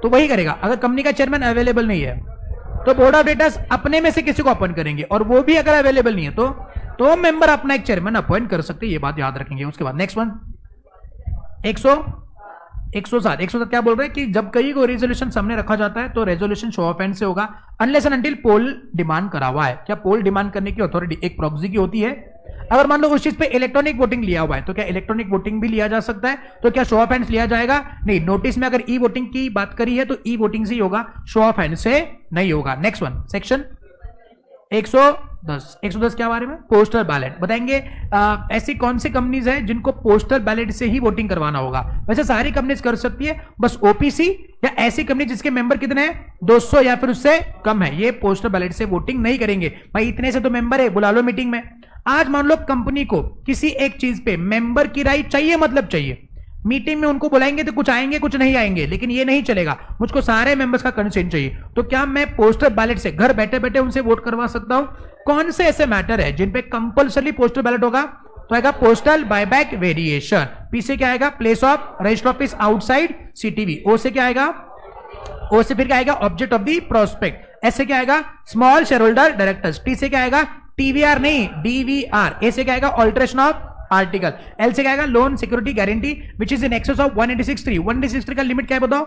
वही करेगा। अगर कंपनी का चेयरमैन अवेलेबल नहीं है तो बोर्ड ऑफ डायरेक्टर्स अपने में से किसी को अपॉइंट करेंगे, और वो भी अगर अवेलेबल नहीं है तो मेंबर अपना एक चेयरमैन अपॉइंट कर सकते हैं। ये बात याद रखेंगे। उसके बाद नेक्स्ट वन 107 क्या बोल रहे हैं कि जब कहीं को रेजोल्यूशन सामने रखा जाता है तो रेजोल्यूशन शो ऑफ हैंड से होगा unless and until poll demand करा हुआ है। क्या पोल डिमांड करने की अथॉरिटी एक प्रॉक्सी की होती है? अगर मान लो उस चीज पे इलेक्ट्रॉनिक वोटिंग लिया हुआ है तो क्या इलेक्ट्रॉनिक वोटिंग भी लिया जा सकता है? तो क्या शो ऑफ हैंड्स लिया जाएगा? नहीं। नोटिस में अगर ई वोटिंग की बात करी है तो ई वोटिंग से ही होगा, शो ऑफ हैंड से नहीं होगा। नेक्स्ट वन सेक्शन 110 क्या बारे में? Postal ballot. बताएंगे ऐसी कौन सी कंपनीज है जिनको पोस्टल बैलेट से ही वोटिंग करवाना होगा? वैसे सारी कंपनीज कर सकती है, बस ओपीसी या ऐसी कंपनी जिसके मेंबर कितने हैं 200 या फिर उससे कम है, ये पोस्टल बैलेट से वोटिंग नहीं करेंगे। भाई इतने से तो मेंबर है, बुला लो मीटिंग में। आज मान लो कंपनी को किसी एक चीज पे मेंबर की राय चाहिए, मतलब चाहिए। मीटिंग में उनको बुलाएंगे तो कुछ आएंगे कुछ नहीं आएंगे, लेकिन ये नहीं चलेगा, मुझको सारे मेंबर्स का कंसेंट चाहिए। तो क्या मैं पोस्टल बैलेट से घर बैठे बैठे उनसे वोट करवा सकता हूं? कौन से ऐसे मैटर है जिन पे कंपल्सरी पोस्टल बैलेट होगा? तो आएगा पोस्टल बायबैक वेरिएशन। पी से क्या आएगा? Place of register office outside सिटीवी। ओ से क्या आएगा? ओ से फिर क्या आएगा? Object of the prospect. S से क्या आएगा? Small share holder directors. T से क्या आएगा? टीवीआर नहीं डीवीआर। ए से क्या आएगा? Alteration of article. एल से क्या आएगा? Loan security guarantee which is in excess of 186(3). 186(3) का लिमिट क्या है बताओ?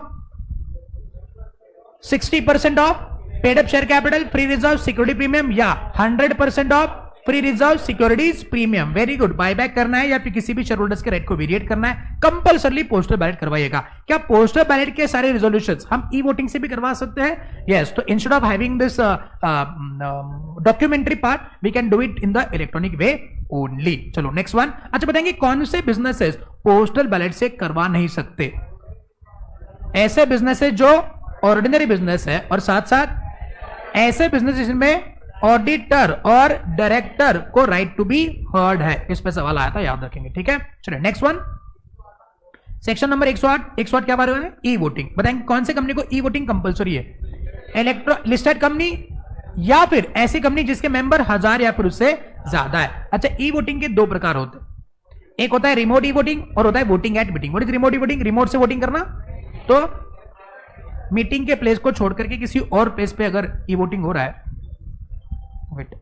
60% of paid up share capital free reserve security premium, या 100% of free reserve securities premium. Very good. Buyback करना है या फिर किसी भी शेयर होल्डर्स के राइट को वेरिएट करना है, कंपल्सरली पोस्टल बैलेट करवाइएगा। क्या पोस्टल बैलेट के सारे रिजोल्यूशंस हम ई वोटिंग से भी करवा सकते हैं? यस। तो instead of having this documentary part we can do it in the electronic way only. चलो नेक्स्ट वन। अच्छा बताएंगे कौन से बिजनेसेस पोस्टल बैलेट से करवा नहीं सकते? ऐसे बिजनेसेस जो ऑर्डिनरी बिजनेस है और साथ साथ ऐसे बिजनेस जिसमें ऑडिटर और डायरेक्टर को राइट टू बी हर्ड है। इस पे सवाल आया था, याद रखेंगे। ठीक है, चलिए नेक्स्ट वन सेक्शन नंबर 108 108 क्या बारे में? E voting. बताएंगे कौन से कंपनी को ई वोटिंग कंपलसरी है? इलेक्ट्रो लिस्टेड कंपनी या फिर ऐसी कंपनी जिसके मेंबर 1000 या फिर उससे ज्यादा है। अच्छा, ई वोटिंग के दो प्रकार होते हैं, एक होता है रिमोट ई वोटिंग और होता है voting eight meeting. What is remote e voting? Remote से वोटिंग करना, तो मीटिंग के प्लेस को छोड़ करके किसी और प्लेस पे अगर ई वोटिंग हो रहा है, वेट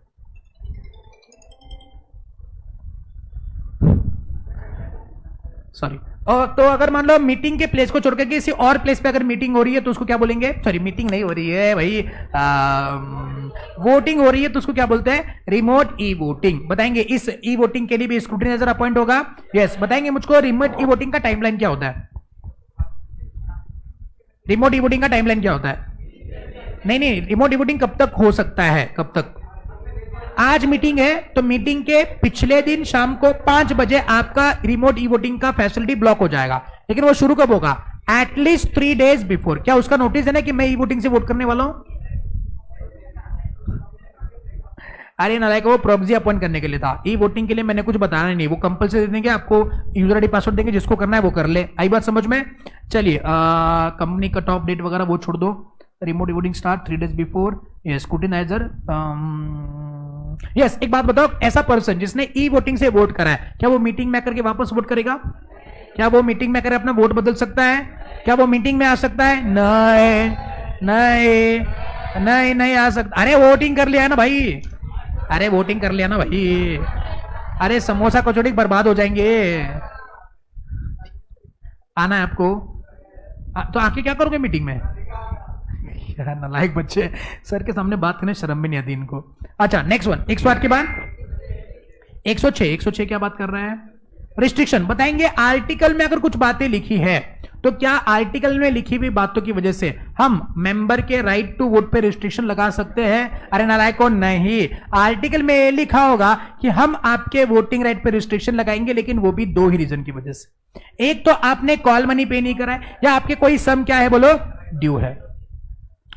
सॉरी, तो अगर मान लो मीटिंग के प्लेस को छोड़कर किसी और प्लेस पे अगर मीटिंग हो रही है तो उसको क्या बोलेंगे? सॉरी, मीटिंग नहीं हो रही है भाई, वोटिंग हो रही है तो उसको क्या बोलते हैं? Remote e voting. बताएंगे इस ई वोटिंग के लिए भी स्क्रूटिनाइजर अपॉइंट होगा। यस। बताएंगे मुझको रिमोट ई वोटिंग का टाइमलाइन क्या होता है? रिमोट ई वोटिंग का टाइमलाइन क्या होता है? नहीं, रिमोट ई वोटिंग कब तक हो सकता है? कब तक? आज मीटिंग है तो मीटिंग के पिछले दिन शाम को 5 बजे आपका रिमोट ई वोटिंग का फैसिलिटी ब्लॉक हो जाएगा, लेकिन वो शुरू कब होगा? At least 3 days before. क्या उसका नोटिस है ना कि मैं ई वोटिंग से वोट करने वाला हूं? अरे नालायक, वो प्रॉक्सी अपॉइंट करने के लिए था, ई वोटिंग के लिए मैंने कुछ बताना नहीं। वो कंपल्सरी देंगे आपको, यूजर आईडी पासवर्ड देंगे, जिसको करना है वो कर ले। आई बात समझ में? चलिए कंपनी कट ऑफ डेट वगैरह वो छोड़ दो। Remote e voting start 3 days before. Scrutiniser. Yes. एक बात बताओ, ऐसा पर्सन जिसने ई वोटिंग से वोट करा है, क्या वो मीटिंग में करके वापस वोट करेगा? क्या वो मीटिंग में करके अपना वोट बदल सकता है? क्या वो मीटिंग में आ सकता है? नहीं आ सकता। अरे वोटिंग कर लिया है ना भाई, अरे वोटिंग कर लिया ना भाई, अरे समोसा कचौड़ी बर्बाद हो जाएंगे। आना है आपको तो आके क्या करोगे मीटिंग में? यार नालायक बच्चे, सर के सामने बात करने शर्म भी नहीं आती इनको। अच्छा नेक्स्ट वन 108 के बाद 106 क्या बात कर रहे हैं? रिस्ट्रिक्शन। बताएंगे आर्टिकल में अगर कुछ बातें लिखी है तो क्या आर्टिकल में लिखी हुई बातों की वजह से हम मेंबर के राइट टू वोट पे रिस्ट्रिक्शन लगा सकते हैं? अरे नालायकों, नहीं। आर्टिकल में ये लिखा होगा कि हम आपके वोटिंग राइट पे रिस्ट्रिक्शन लगाएंगे, लेकिन वो भी दो ही रीजन की वजह से। एक तो आपने कॉल मनी पे नहीं करा है, या आपके कोई सम क्या है बोलो, ड्यू है,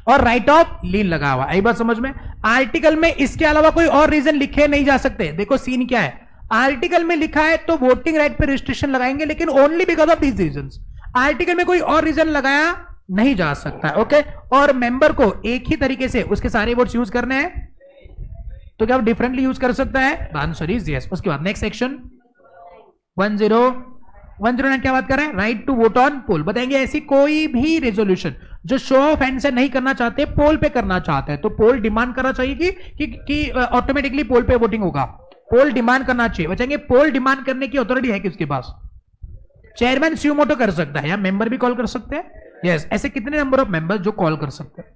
और राइट ऑफ लीन लगा हुआ। आई बात समझ में? आर्टिकल में इसके अलावा कोई और रीजन लिखे नहीं जा सकते। देखो सीन क्या है, आर्टिकल में लिखा है तो वोटिंग राइट पे रिस्ट्रिक्शन लगाएंगे, लेकिन only because of these reasons. Article में कोई और रीजन लगाया नहीं जा सकता। ओके, और मेंबर को एक ही तरीके से उसके सारे वोट्स यूज करने हैं, तो क्या डिफरेंटली यूज कर सकता है? Answer is yes. उसके बाद नेक्स्ट सेक्शन 1019 क्या बात कर रहे हैं? राइट टू वोट ऑन पोल। बताएंगे ऐसी कोई भी रेजोल्यूशन जो शो ऑफ हैंड से नहीं करना चाहते, पोल पे करना चाहते हैं, तो पोल डिमांड करना चाहिए कि ऑटोमेटिकली पोल पे वोटिंग होगा। पोल डिमांड करना चाहिए। बचाएंगे पोल डिमांड करने की अथॉरिटी है किसके पास? चेयरमैन स्यू मोटो कर सकता है, या मेंबर भी कॉल कर सकते हैं। यस, ऐसे कितने नंबर ऑफ मेंबर जो कॉल कर सकते हैं?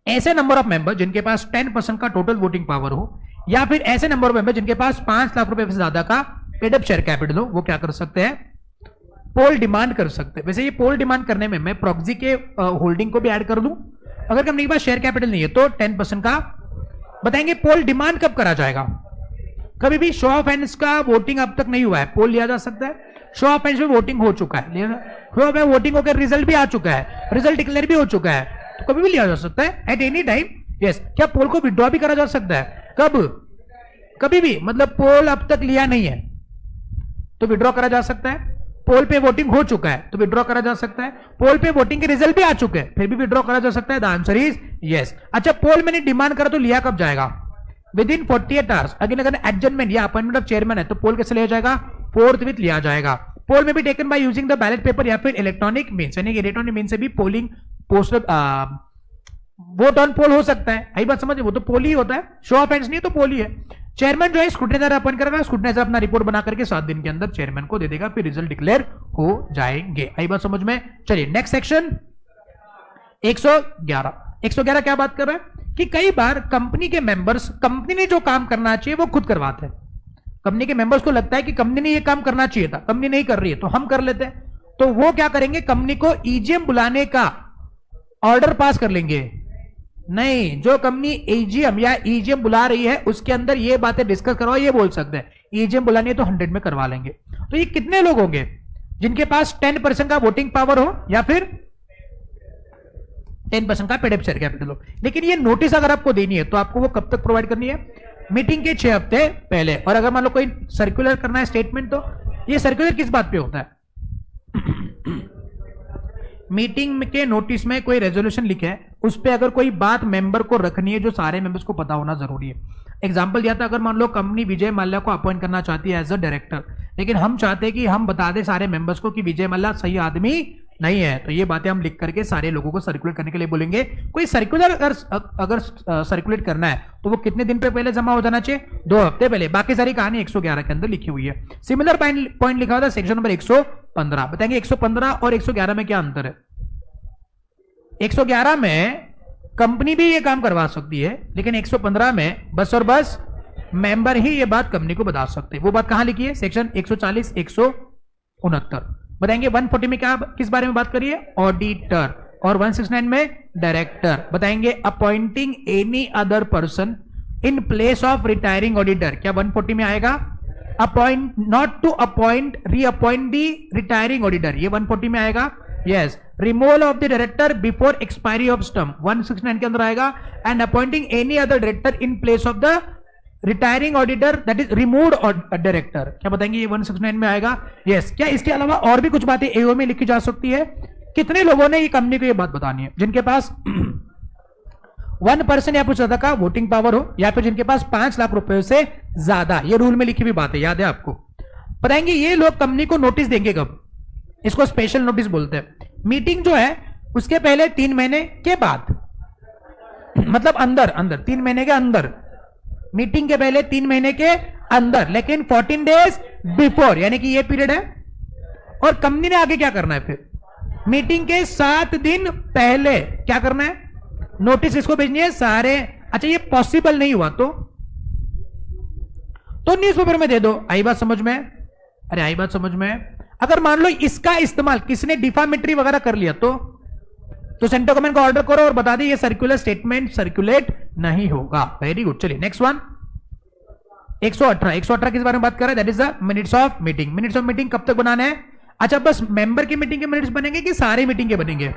ऐसे नंबर ऑफ मेंबर जिनके पास 10% का टोटल वोटिंग पावर हो, या फिर ऐसे नंबर ऑफ मेंबर जिनके पास 5 लाख रुपए से ज्यादा का पेड अप शेयर कैपिटल हो, वो क्या कर सकते हैं? पोल डिमांड कर सकते हैं। वैसे ये पोल डिमांड करने में मैं प्रॉक्सी के होल्डिंग को भी ऐड कर दूं। अगर कंपनी के पास शेयर कैपिटल नहीं है तो 10% का। बताएंगे पोल डिमांड कब करा जाएगा? कभी भी शो ऑफ हैंड्स का वोटिंग अब तक नहीं हुआ है, पोल लिया जा सकता है। शो ऑफ हैंड्स में वोटिंग हो चुका है, शो ऑफ वोटिंग होकर रिजल्ट भी आ चुका है, रिजल्ट डिक्लेयर भी हो चुका है, तो कभी भी लिया जा सकता है एट एनी टाइम। यस, क्या पोल को विड्रॉ भी करा जा सकता है? कब? कभी भी, मतलब पोल अब तक लिया नहीं है तो विड्रॉ करा जा सकता है। पोल पे वोटिंग हो चुका है तो विड्रॉ करा जा सकता है। पोल पे वोटिंग के रिजल्ट भी आ चुके हैं फिर भी विड्रॉ करा जा सकता है। The answer is yes. अच्छा, पोल मैंने डिमांड करा तो लिया कब जाएगा? With in 48 hours. अगेन अगर एडजमेंट या अपॉइंटमेंट ऑफ चेयरमैन है तो पोल कैसे लिया जाएगा? फोर्थविथ लिया जाएगा। पोल में भी taken by using the ballot paper या फिर इलेक्ट्रॉनिक मींस, यानी इलेक्ट्रॉनिक मींस से भी पोलिंग पोस्टल वोट ऑन पोल हो सकता है। आई बात समझ? वो तो पोल ही होता है, शो ऑफ हैंड्स नहीं तो पोल ही है। चेयरमैन जो है स्क्रूटनाइजर अपॉइंट करेगा, स्क्रूटनाइजर अपना रिपोर्ट बना करके 7 दिन के अंदर चेयरमैन को दे देगा, फिर रिजल्ट डिक्लेयर हो जाएंगे। आई बात समझ में? चलिए नेक्स्ट सेक्शन 111 क्या बात कर रहा है कि कई बार कंपनी के मेंबर्स कंपनी ने जो काम करना चाहिए वो खुद करवाते हैं। कंपनी के मेंबर्स को लगता है कि कंपनी ने ये काम करना चाहिए था, कंपनी नहीं कर रही है तो हम कर लेते हैं, तो वो क्या करेंगे? कंपनी को ईजीएम बुलाने का ऑर्डर पास कर लेंगे। नहीं, जो कंपनी एजीएम या ईजीएम बुला रही है उसके अंदर ये बातें डिस्कस करवाओ, ये बोल सकते हैं। ईजीएम बुलानी है तो 100 में करवा लेंगे। तो ये कितने लोग होंगे जिनके पास 10% का वोटिंग पावर हो या फिर 10% का पेड अप शेयर कैपिटल हो? लेकिन ये नोटिस अगर आपको देनी है तो आपको वो कब तक प्रोवाइड करनी है? मीटिंग के 6 हफ्ते पहले। और अगर मान लो कोई सर्कुलर करना है स्टेटमेंट, तो ये सर्कुलर किस बात पे होता है? मीटिंग के नोटिस में कोई रेजोल्यूशन लिखे है, उस पर अगर कोई बात मेंबर को रखनी है जो सारे मेंबर्स को पता होना जरूरी है। एग्जांपल दिया था, अगर मान लो कंपनी विजय माल्या को अपॉइंट करना चाहती है एज अ डायरेक्टर, लेकिन हम चाहते हैं कि हम बता दें सारे मेंबर्स को कि विजय माल्या सही आदमी नहीं है, तो ये बातें हम लिख करके सारे लोगों को सर्कुलेट करने के लिए बोलेंगे। कोई सर्कुलर अगर सर्कुलेट करना है तो वो कितने दिन पे पहले जमा हो जाना चाहिए? 2 हफ्ते पहले। बाकी सारी कहानी 111 के अंदर लिखी हुई है। सिमिलर पॉइंट लिखा हुआ था सेक्शन नंबर 115। बताएंगे 115 और 111 में क्या अंतर है? 111 में कंपनी भी ये काम करवा सकती है, लेकिन 115 में बस और बस मेंबर ही ये बात कंपनी को बता सकते हैं। वो बात कहां लिखी है? सेक्शन 140 169। बताएंगे 140 में क्या किस बारे में बात करिए? ऑडिटर। और 169 में डायरेक्टर। बताएंगे appointing any other person in place of retiring auditor. क्या 140 में आएगा? Appoint, not to appoint, reappoint the retiring auditor, ये 140 में आएगा। Yes, removal of the director before expiry of term 169 के अंदर आएगा। And appointing any other director in place of the retiring auditor that is removed director. क्या बताएंगे? ये 169 में आएगा। यस। क्या इसके अलावा और भी कुछ बातें एओ में लिखी जा सकती है? कितने लोगों ने ये कंपनी को ये बात बतानी है जिनके पास 1% या कुछ ज्यादा का वोटिंग पावर हो, या फिर जिनके पास 5 लाख रुपए से ज्यादा? ये रूल में लिखी हुई बात है, याद है आपको? बताएंगे ये लोग कंपनी को नोटिस देंगे कब? इसको स्पेशल नोटिस बोलते हैं। मीटिंग जो है उसके पहले 3 महीने के बाद, मतलब अंदर 3 महीने के अंदर, मीटिंग के पहले 3 महीने के अंदर, लेकिन 14 डेज बिफोर, यानी कि ये पीरियड है। और कंपनी ने आगे क्या करना है? फिर मीटिंग के 7 दिन पहले क्या करना है? नोटिस इसको भेजनी है सारे। अच्छा, ये पॉसिबल नहीं हुआ तो न्यूज़पेपर में दे दो। आई बात समझ में? अरे आई बात समझ में? अगर मान लो इसका इस्तेमाल किसने डिफामेटरी वगैरह कर लिया तो सेंट्रल गवर्नमेंट को ऑर्डर करो और बता दी ये सर्कुलर स्टेटमेंट सर्कुलेट नहीं होगा। वेरी गुड, चलिए नेक्स्ट वन 118 किस बारे में बात कर रहे हैं? That is the minutes of meeting. Minutes of meeting कब तक बनाना है? अच्छा, बस मेंबर की मीटिंग के मिनट्स बनेंगे कि सारे मीटिंग के बनेंगे?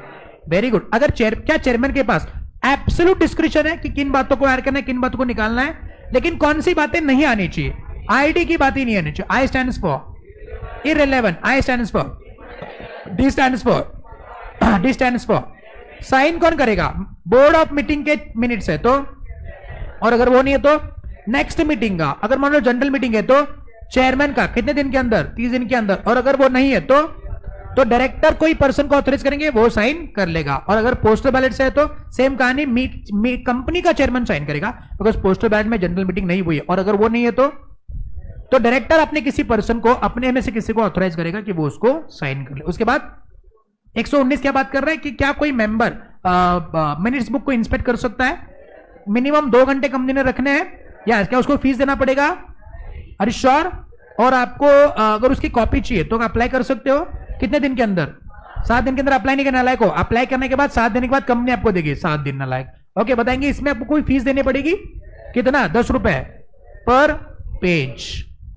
Very good. अगर क्या चेयरमैन के पास एब्सोल्यूट डिस्क्रिप्शन है कि किन बातों को ऐड करना है, किन बातों को निकालना है, लेकिन कौन सी बातें नहीं आनी चाहिए? आईडी की बात ही नहीं आनी चाहिए। I stands for irrelevant, I stands for, D stands for, D stands for. Sign कौन करेगा? बोर्ड ऑफ मीटिंग के मिनट्स है तो, और अगर वो नहीं है तो नेक्स्ट मीटिंग का। अगर मान लो जनरल मीटिंग है तो चेयरमैन का कितने दिन के अंदर? 30 दिन के अंदर। और अगर वो नहीं है तो डायरेक्टर कोई पर्सन को ऑथराइज करेंगे, वो साइन कर लेगा। और अगर पोस्टल बैलेट से है तो सेम कहानी, कंपनी का चेयरमैन साइन करेगा, बिकॉज पोस्टल बैलेट में जनरल मीटिंग नहीं हुई है। और अगर वो नहीं है तो डायरेक्टर अपने किसी पर्सन को, अपने में से किसी को ऑथराइज करेगा कि वो उसको साइन कर ले। उसके बाद 119 क्या बात कर रहे हैं कि क्या कोई मेंबर मिनट्स बुक को इंस्पेक्ट कर सकता है? मिनिमम 2 घंटे कंपनी ने रखने हैं, या क्या उसको फीस देना पड़ेगा? अरे श्योर। और आपको अगर उसकी कॉपी चाहिए तो अप्लाई कर सकते हो। कितने दिन के अंदर? 7 दिन के अंदर अप्लाई नहीं करना लायक हो। अप्लाई करने के बाद 7 दिन के बाद कंपनी आपको देगी 7 दिन ना लायक। ओके, बताएंगे इसमें आपको कोई फीस देनी पड़ेगी? कितना? 10 रुपए पर पेज।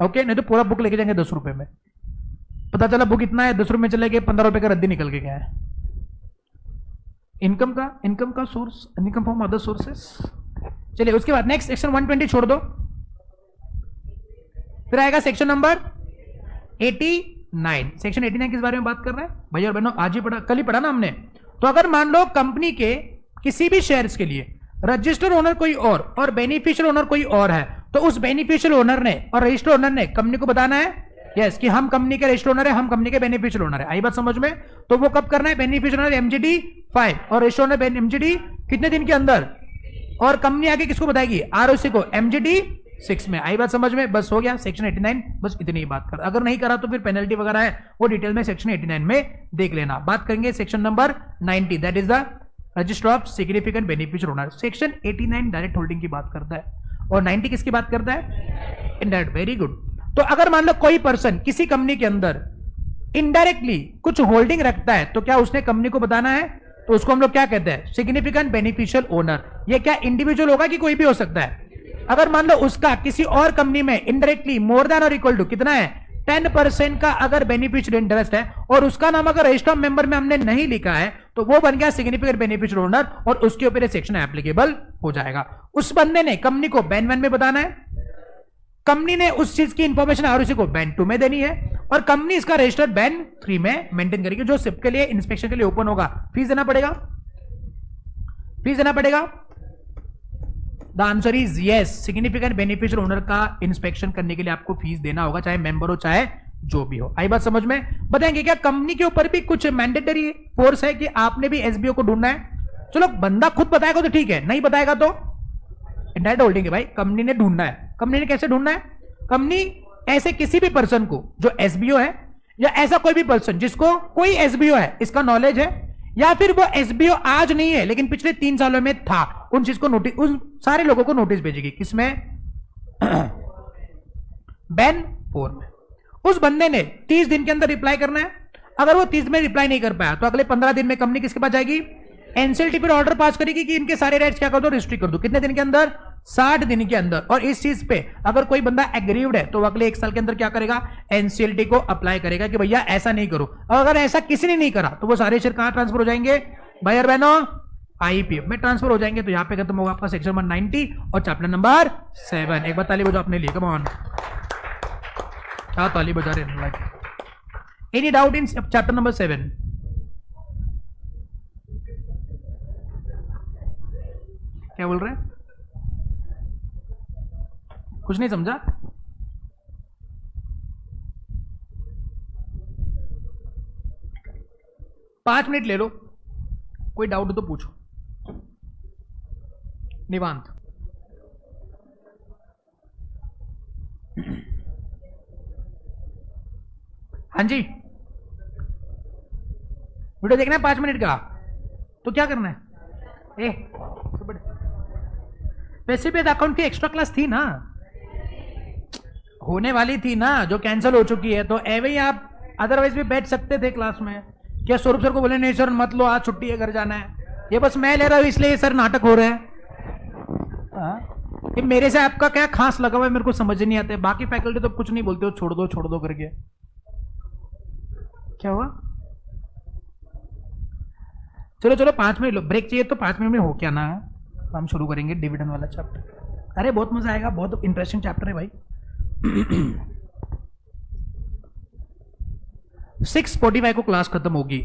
ओके, नहीं तो पूरा बुक लेके जाएंगे 10 रुपए में। पता चला बुक इतना है, 10 रुपए में चले गए, 15 रुपए का रद्दी निकल के गया है। इनकम का source, income from other sources. चलिए उसके बाद नेक्स्ट सेक्शन 120 छोड़ दो, फिर आएगा सेक्शन नंबर 89। सेक्शन 89 किस बारे में बात कर रहे हैं भैया और बहनों? आज ही पढ़ा, कल ही पढ़ा ना हमने। तो अगर मान लो कंपनी के किसी भी शेयर्स के लिए रजिस्टर्ड ओनर कोई और बेनिफिशियल ओनर कोई और है, तो उस बेनिफिशियल ओनर ने और रजिस्टर्ड ओनर ने कंपनी को बताना है यस कि हम कंपनी के रजिस्टर्ड ओनर है, हम कंपनी के बेनिफिशियल ओनर है। आई बात समझ में? तो वो कब करना है? बेनिफिशियल ओनर MGD 5 और रजिस्टर्ड ओनर MGD कितने दिन के अंदर? और कंपनी आगे किसको बताएगी? ROC को MGD 6 में। आई बात समझ में? बस हो गया सेक्शन 89, बस इतनी ही बात कर। अगर नहीं करा तो फिर पेनल्टी वगैरह है, वो डिटेल में सेक्शन 89 में देख लेना। बात करेंगे section number 90, that is the register of significant beneficial owner. Section 89 direct holding की बात करता है और 90 किसकी बात करता है? इनडायरेक्ट। Very good. तो अगर मान लो कोई पर्सन किसी कंपनी के अंदर इनडायरेक्टली कुछ होल्डिंग रखता है, तो क्या उसने कंपनी को बताना है? तो उसको हम लोग क्या कहते हैं? Significant beneficial owner. ये क्या इंडिविजुअल होगा कि कोई भी हो सकता है? अगर मान लो उसका किसी और कंपनी में इनडायरेक्टली मोर देन और इक्वल टू कितना है? 10% का अगर बेनिफिशियल इंटरेस्ट है और उसका नाम अगर रजिस्टर ऑफ मेंबर में हमने नहीं लिखा है, तो वो बन गया सिग्निफिकेंट बेनिफिशियल ओनर और उसके ऊपर सेक्शन एप्लीकेबल हो जाएगा। उस बंदे ने कंपनी को बैन 1 में बताना है, कंपनी ने उस चीज की इंफॉर्मेशन ROC को बैन 2 में देनी है, और कंपनी इसका रजिस्टर्ड बैन 3 में मेंटेन करेगी। जो सिप के लिए इंस्पेक्शन के लिए ओपन होगा, फीस देना पड़ेगा? फीस देना पड़ेगा? The answer is yes. Significant beneficial owner का इंस्पेक्शन करने के लिए आपको फीस देना होगा, चाहे मेंबर हो चाहे जो भी हो। आई बात समझ में? बताएंगे क्या कंपनी के ऊपर भी कुछ मैंडेटरी फोर्स है कि आपने भी SBO को ढूंढना है? चलो बंदा खुद बताएगा तो ठीक है, नहीं बताएगा तो इंडायरेक्ट होल्डिंग है भाई, कंपनी ने ढूंढना है। कंपनी ने कैसे ढूंढना है? कंपनी ऐसे किसी भी पर्सन को जो SBO है, या ऐसा कोई भी पर्सन जिसको कोई SBO है इसका नॉलेज है, या फिर वो SBO आज नहीं है लेकिन पिछले 3 सालों में था, उन चीज को नोटिस, उन सारे लोगों को नोटिस भेजेगी। किसमें? बैन 4 में। उस बंदे ने 30 दिन के अंदर रिप्लाई करना है। अगर वो 30 में रिप्लाई नहीं कर पाया तो अगले 15 दिन में कंपनी किसके पास जाएगी? NCLT पर ऑर्डर पास करेगी कि इनके सारे राइट्स क्या कर दो? रिस्ट्रिक्ट कर दो। कितने दिन के अंदर? 60 दिन के अंदर। और इस चीज पे अगर कोई बंदा एग्रीव्ड है तो अगले 1 साल के अंदर क्या करेगा? NCLT को अप्लाई करेगा कि भैया ऐसा नहीं करो। और अगर ऐसा किसी ने नहीं करा तो वो सारे शेयर कहां ट्रांसफर हो जाएंगे भाई और बहनों? IPF में ट्रांसफर हो जाएंगे। तो यहां पे खत्म होगा आपका सेक्शन नंबर 90 और चैप्टर नंबर 7। एक बार ताली बजाओ अपने लिए, कम ऑन। क्या ताली बजा रहे हैं? Any doubt in chapter number 7? क्या बोल रहे हैं? कुछ नहीं समझा? पांच मिनट ले लो, कोई डाउट हो तो पूछो। निवांत। हाँ जी, वीडियो देखना है 5 मिनट का, तो क्या करना है? वैसे भी अकाउंट की एक्स्ट्रा क्लास थी ना, होने वाली थी ना, जो कैंसिल हो चुकी है। तो एवे ही आप अदरवाइज भी बैठ सकते थे क्लास में। क्या स्वरूप सर को बोले नहीं सर मत लो, आज छुट्टी है, घर जाना है। ये बस मैं ले रहा हूं इसलिए सर नाटक हो रहे हैं। ये मेरे से आपका क्या खास लगा हुआ है मेरे को समझ नहीं आता है। बाकी फैकल्टी तो कुछ नहीं बोलते हो, छोड़ दो करके। क्या हुआ? चलो 5 मिनट लो, ब्रेक चाहिए तो 5 मिनट में हो क्या ना, हम शुरू करेंगे डिविडेंड वाला चैप्टर। अरे बहुत मजा आएगा, बहुत इंटरेस्टिंग चैप्टर है भाई। 6:45 को क्लास खत्म होगी।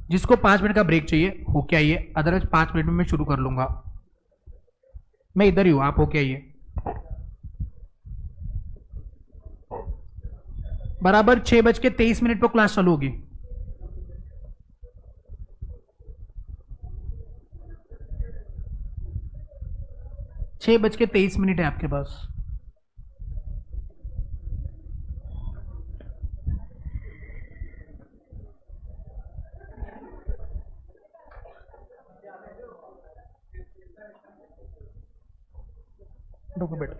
जिसको 5 मिनट का ब्रेक चाहिए हो के आइए, अदरवाइज 5 मिनट में मैं शुरू कर लूंगा। मैं इधर ही हूं, आप होके आइए। बराबर 6:23 पर क्लास चालू होगी। छह बज के 23 है आपके पास। रुको बेटा।